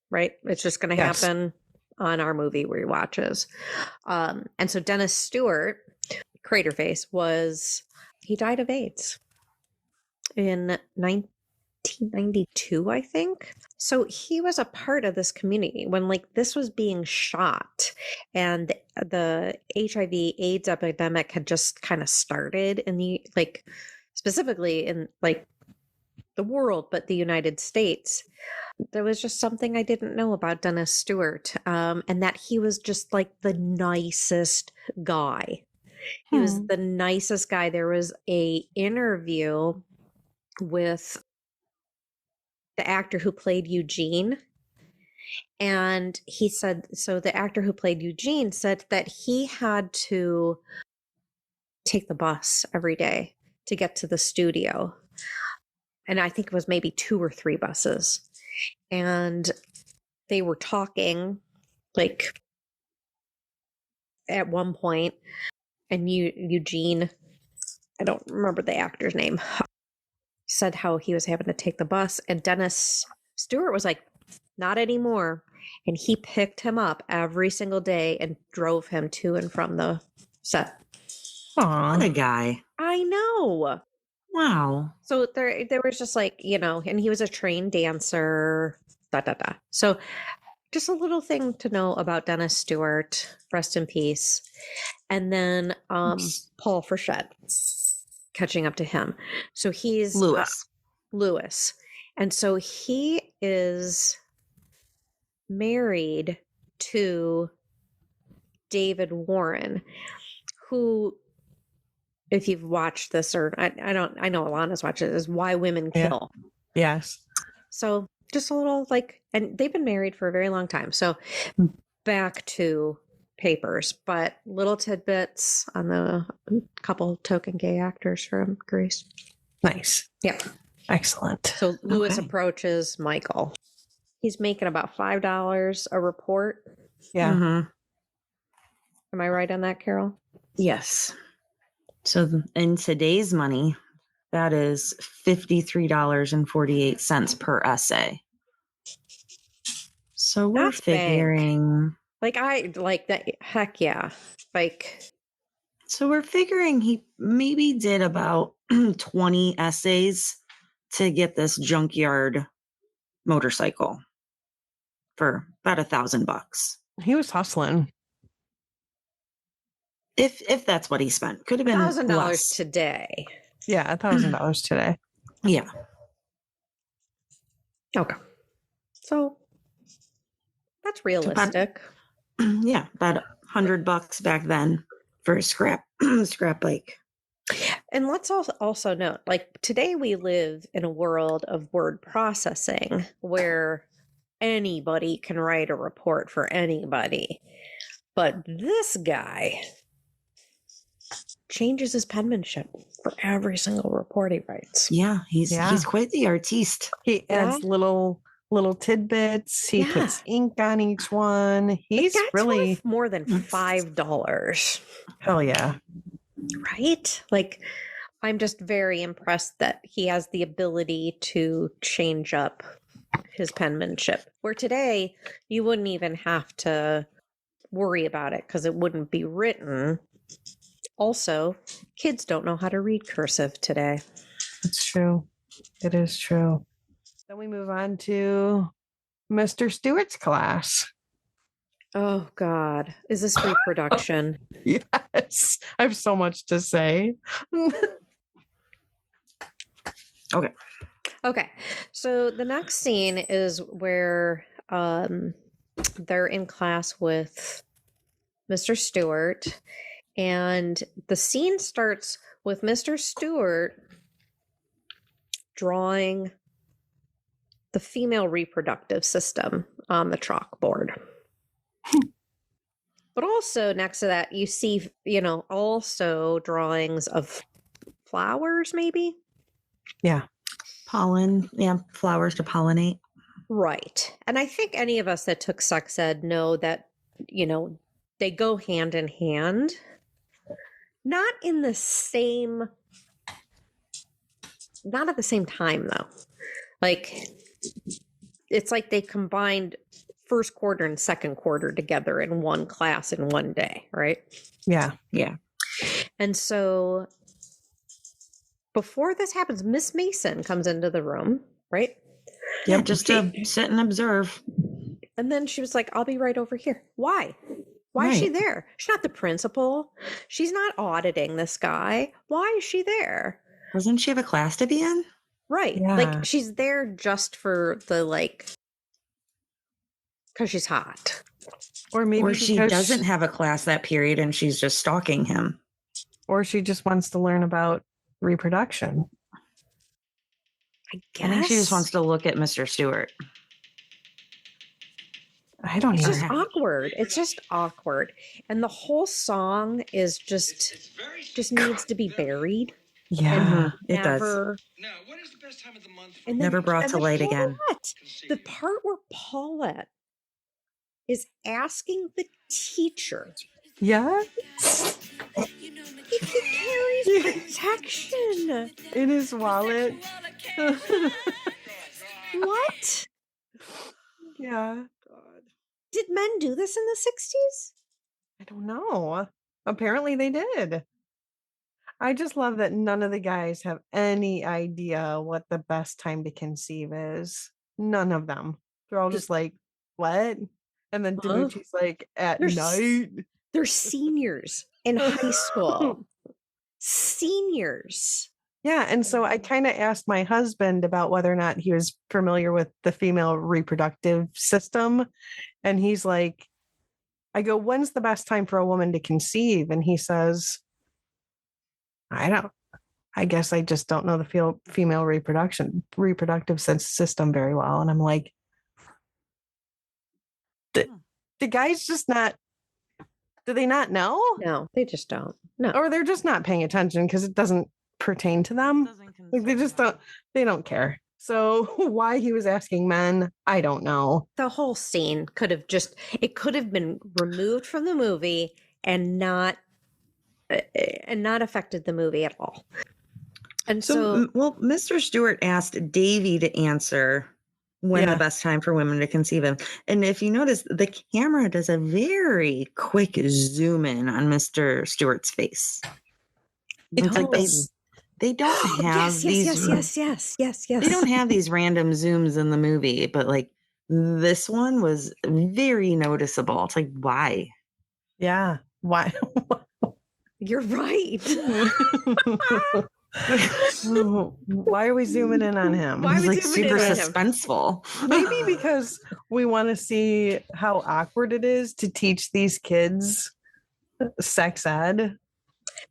right? It's just going to happen on our movie rewatches. And so Dennis Stewart, Crater Face, he died of AIDS in 1992, I think. So he was a part of this community when this was being shot, and the HIV/AIDS epidemic had just kind of started in the specifically in the world, but the United States. There was just something I didn't know about Dennis Stewart, and that he was just the nicest guy. He was the nicest guy. There was a interview with the actor who played Eugene. And he said, so the actor who played Eugene said that he had to take the bus every day to get to the studio. And I think it was maybe 2 or 3 buses. And they were talking at one point, and Eugene, I don't remember the actor's name, said how he was having to take the bus, and Dennis Stewart was like, not anymore. And he picked him up every single day and drove him to and from the set.
Aw, what a guy.
I know.
Wow.
So there was just and he was a trained dancer, So just a little thing to know about Dennis Stewart, rest in peace. And then Paul Frechette, catching up to him. So he's Lewis. And so he is married to David Warren, who, if you've watched this, or I know Alana's watched it, is Why Women Kill.
Yes.
So just a little and they've been married for a very long time. So back to papers, but little tidbits on the couple token gay actors from Greece.
Nice.
Yeah.
Excellent.
So Lewis approaches Michael. He's making about $5 a report.
Yeah.
Mm-hmm.
Am I right on that, Carole?
Yes. So in today's money, that is $53.48 per essay. So we're figuring
that. Heck yeah.
So we're figuring he maybe did about 20 essays to get this junkyard motorcycle for about $1,000.
He was hustling.
If that's what he spent, could have been
$1,000 today.
Yeah, $1,000 today.
Yeah.
Okay. So that's realistic.
About $100 back then for a scrap bike.
And let's also note, today we live in a world of word processing where anybody can write a report for anybody. But this guy changes his penmanship for every single report he writes.
Yeah, he's quite the artiste.
He adds little little tidbits. He puts ink on each one. He's
That's
really
worth more than $5.
hell yeah.
Right? Like, I'm just very impressed that he has the ability to change up his penmanship. Where today, you wouldn't even have to worry about it because it wouldn't be written. Also, kids don't know how to read cursive today.
It's true. It is true. Then we move on to Mr. Stewart's class.
Oh, God. Is this reproduction?
Yes. I have so much to say.
Okay. So the next scene is where they're in class with Mr. Stewart. And the scene starts with Mr. Stewart drawing the female reproductive system on the chalkboard. But also next to that, you see, also drawings of flowers, maybe?
Yeah. Pollen. Yeah. Flowers to pollinate.
Right. And I think any of us that took sex ed know that, they go hand in hand. Not at the same time, though. Like, it's like they combined first quarter and second quarter together in one class in one day, right?
Yeah.
Yeah.
And so before this happens, Miss Mason comes into the room, right?
Yeah, just to sit and observe.
And then she was like, I'll be right over here. Why? Why is she there? She's not the principal. She's not auditing this guy. Why is she there?
Doesn't she have a class to be in?
Right.
Yeah.
Like, she's there just for the, because she's hot.
Or maybe
Or she doesn't have a class that period and she's just stalking him.
Or she just wants to learn about reproduction.
I guess.
I think she just wants to look at Mr. Stewart.
I don't
It's
know.
just awkward. It's just awkward. And the whole song is just needs to be buried.
Yeah.
It does.
Now, what is the best time of the month?
And
Never brought to light again.
The part where Paulette is asking the teacher
Yeah.
if he carries protection.
In his wallet.
What?
Yeah.
Did men do this in the 60s?
I don't know. Apparently they did. I just love that none of the guys have any idea what the best time to conceive is. None of them. They're all just like, what? And then Damucci's like, at night.
They're seniors in high school. Seniors.
Yeah. And so I kind of asked my husband about whether or not he was familiar with the female reproductive system. And he's like, I go, when's the best time for a woman to conceive? And he says, I guess I just don't know the female reproductive system very well. And I'm like, the guys just not, do they not know?
No, they just don't. No.
Or they're just not paying attention because it doesn't pertain to them. Like they don't care. So why he was asking men, I don't know.
The whole scene could have been removed from the movie and not affected the movie at all. And so
well, Mr. Stewart asked Davy to answer when the best time for women to conceive him. And if you notice, the camera does a very quick zoom in on Mr. Stewart's face. It's like they don't have these.
Yes.
They don't have these random zooms in the movie, but like this one was very noticeable. It's like, why?
Yeah. Why?
You're right.
Why are we zooming in on him?
Why are we
like
zooming
super
in on him?
suspenseful.
Maybe because we want to see how awkward it is to teach these kids sex ed.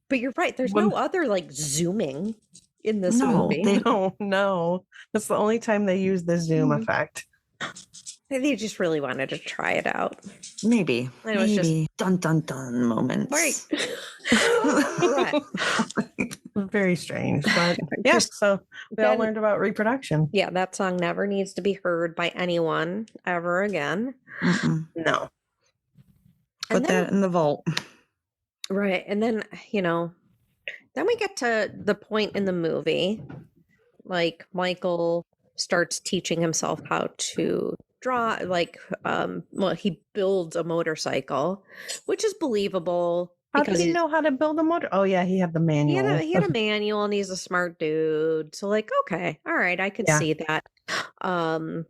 But you're right. There's no other zooming in this movie.
No. That's the only time they use the zoom effect.
They just really wanted to try it out.
Maybe.
And it was just
dun dun dun moments.
right.
Very strange, but yeah. So we all
then-
learned about reproduction.
Yeah, that song never needs to be heard by anyone ever again.
No.
Put that in the vault.
Right. And then, then we get to the point in the movie, like Michael starts teaching himself how to draw, he builds a motorcycle, which is believable.
How did he know how to build a motor? Oh yeah, he had the manual.
He had a manual, and he's a smart dude. So okay, all right, I could see that.
So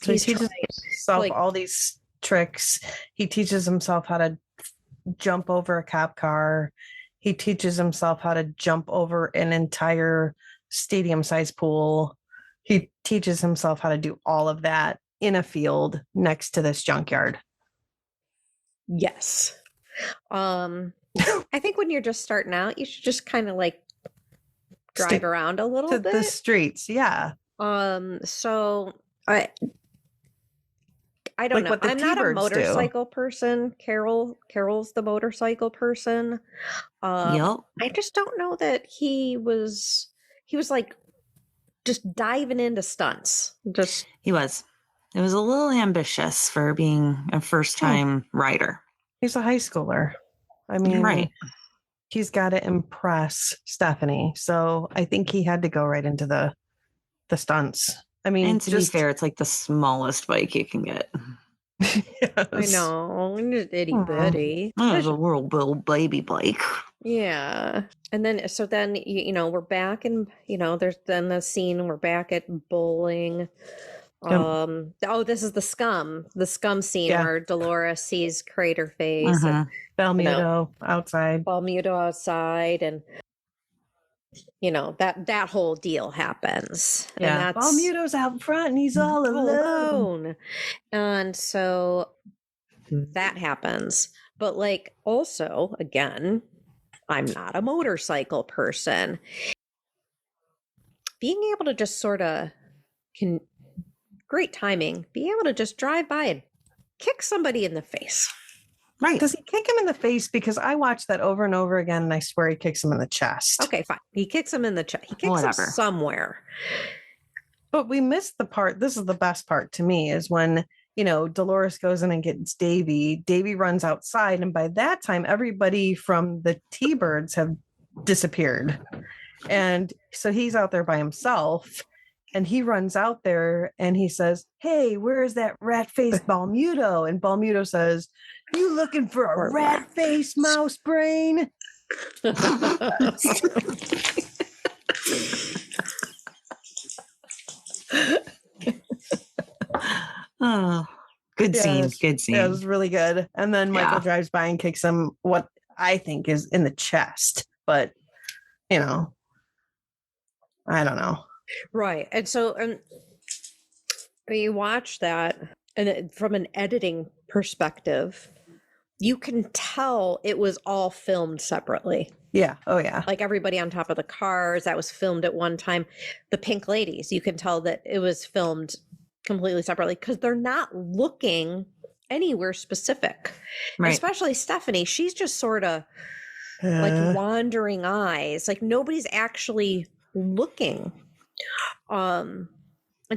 he teaches himself all these tricks. He teaches himself how to jump over a cop car. He teaches himself how to jump over an entire stadium-sized pool. He teaches himself how to do all of that in a field next to this junkyard.
Yes. I think when you're just starting out, you should just kind of drive around a little bit.
The streets, yeah.
So I don't know. I'm not a motorcycle person. Carole's the motorcycle person.
Yep.
I just don't know that he was just diving into stunts.
He was. It was a little ambitious for being a first-time rider.
He's a high schooler. I mean,
right.
He's got to impress Stephanie. So I think he had to go right into the stunts. I mean,
and to be fair, it's like the smallest bike you can get.
Yes.
I know, itty bitty.
It was a little baby bike.
Yeah, and then we're back, and there's then the scene we're back at bowling. This is the scum scene where Dolores sees Crater Face and
Balmuto outside,
and that whole deal happens.
Yeah,
and
Balmuto's out front and he's all alone.
And so that happens. But also, again, I'm not a motorcycle person. Being able to just sort of great timing, being able to just drive by and kick somebody in the face.
Right. Does he kick him in the face? Because I watched that over and over again, and I swear he kicks him in the chest.
Okay, fine. He kicks him in the chest. He kicks him somewhere.
But we missed the part. This is the best part to me, is when, Dolores goes in and gets Davy. Davy runs outside, and by that time, everybody from the T-Birds have disappeared. And so he's out there by himself. And he runs out there and he says, "Hey, where is that rat-faced Balmuto?" And Balmuto says, "You looking for a rat-faced mouse brain?"
Oh, good scene. Good scene.
Yeah, it was really good. And then Michael drives by and kicks him what I think is in the chest. But, I don't know.
Right. And so you watch that, and from an editing perspective, you can tell it was all filmed separately.
Yeah. Oh, yeah.
Like everybody on top of the cars, that was filmed at one time. The Pink Ladies, you can tell that it was filmed completely separately because they're not looking anywhere specific. Right. Especially Stephanie. She's just sort of wandering eyes. Like nobody's actually looking. And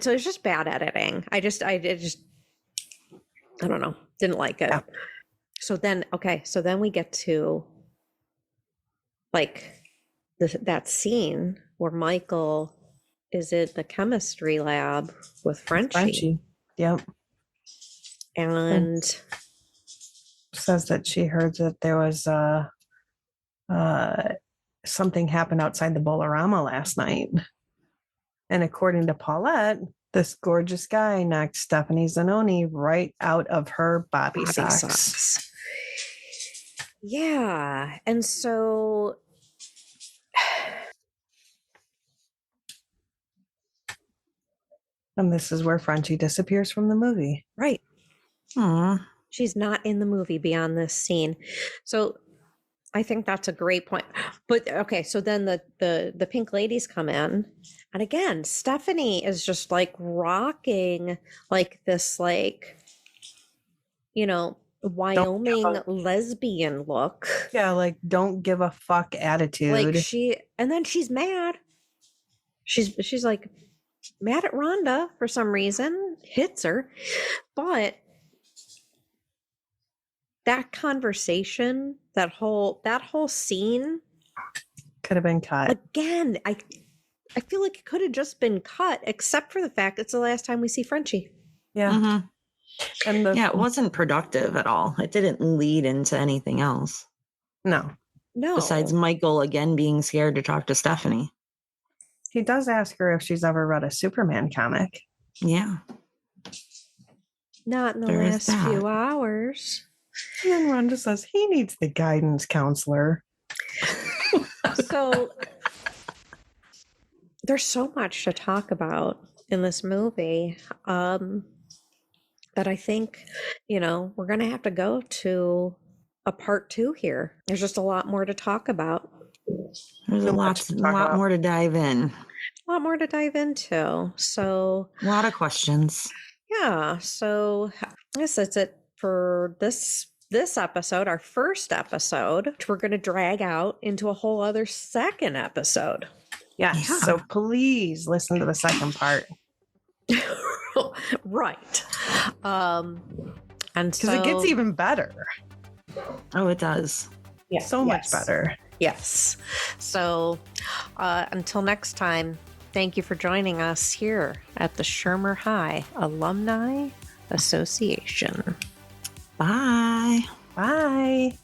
so it's just bad editing. I don't know. Didn't like it. Yeah. So then we get to that scene where Michael is in the chemistry lab with Frenchie.
Yep.
And
says that she heard that there was something happened outside the Bolorama last night. And according to Paulette, this gorgeous guy knocked Stephanie Zanoni right out of her bobby socks.
Yeah. And so
and this is where Frenchie disappears from the movie.
Right.
Aww.
She's not in the movie beyond this scene. So I think that's a great point. But okay, so then the Pink Ladies come in, and again, Stephanie is just rocking this Wyoming lesbian look.
Yeah, like don't give a fuck attitude.
Like and then she's mad. She's like mad at Rhonda for some reason, hits her. But that conversation, that whole scene
could have been cut.
Again, I feel like it could have just been cut, except for the fact it's the last time we see Frenchie.
Yeah.
Mm-hmm.
And
it wasn't productive at all. It didn't lead into anything else.
No.
Besides Michael again being scared to talk to Stephanie.
He does ask her if she's ever read a Superman comic.
Yeah.
Not in the last few hours.
And then Rhonda says he needs the guidance counselor.
So there's so much to talk about in this movie. That I think, we're going to have to go to a part 2 here. There's just a lot more to talk about.
There's a lot more to dive in.
A lot more to dive into. So
a lot of questions.
Yeah. So I guess that's it for this episode, our first episode, which we're going to drag out into a whole other second episode.
Yes. Yeah. So please listen to the second part.
Right. And
because it gets even better.
Oh, it does.
Yeah. So much better.
Yes. So until next time, thank you for joining us here at the Shermer High Alumni Association.
Bye.
Bye.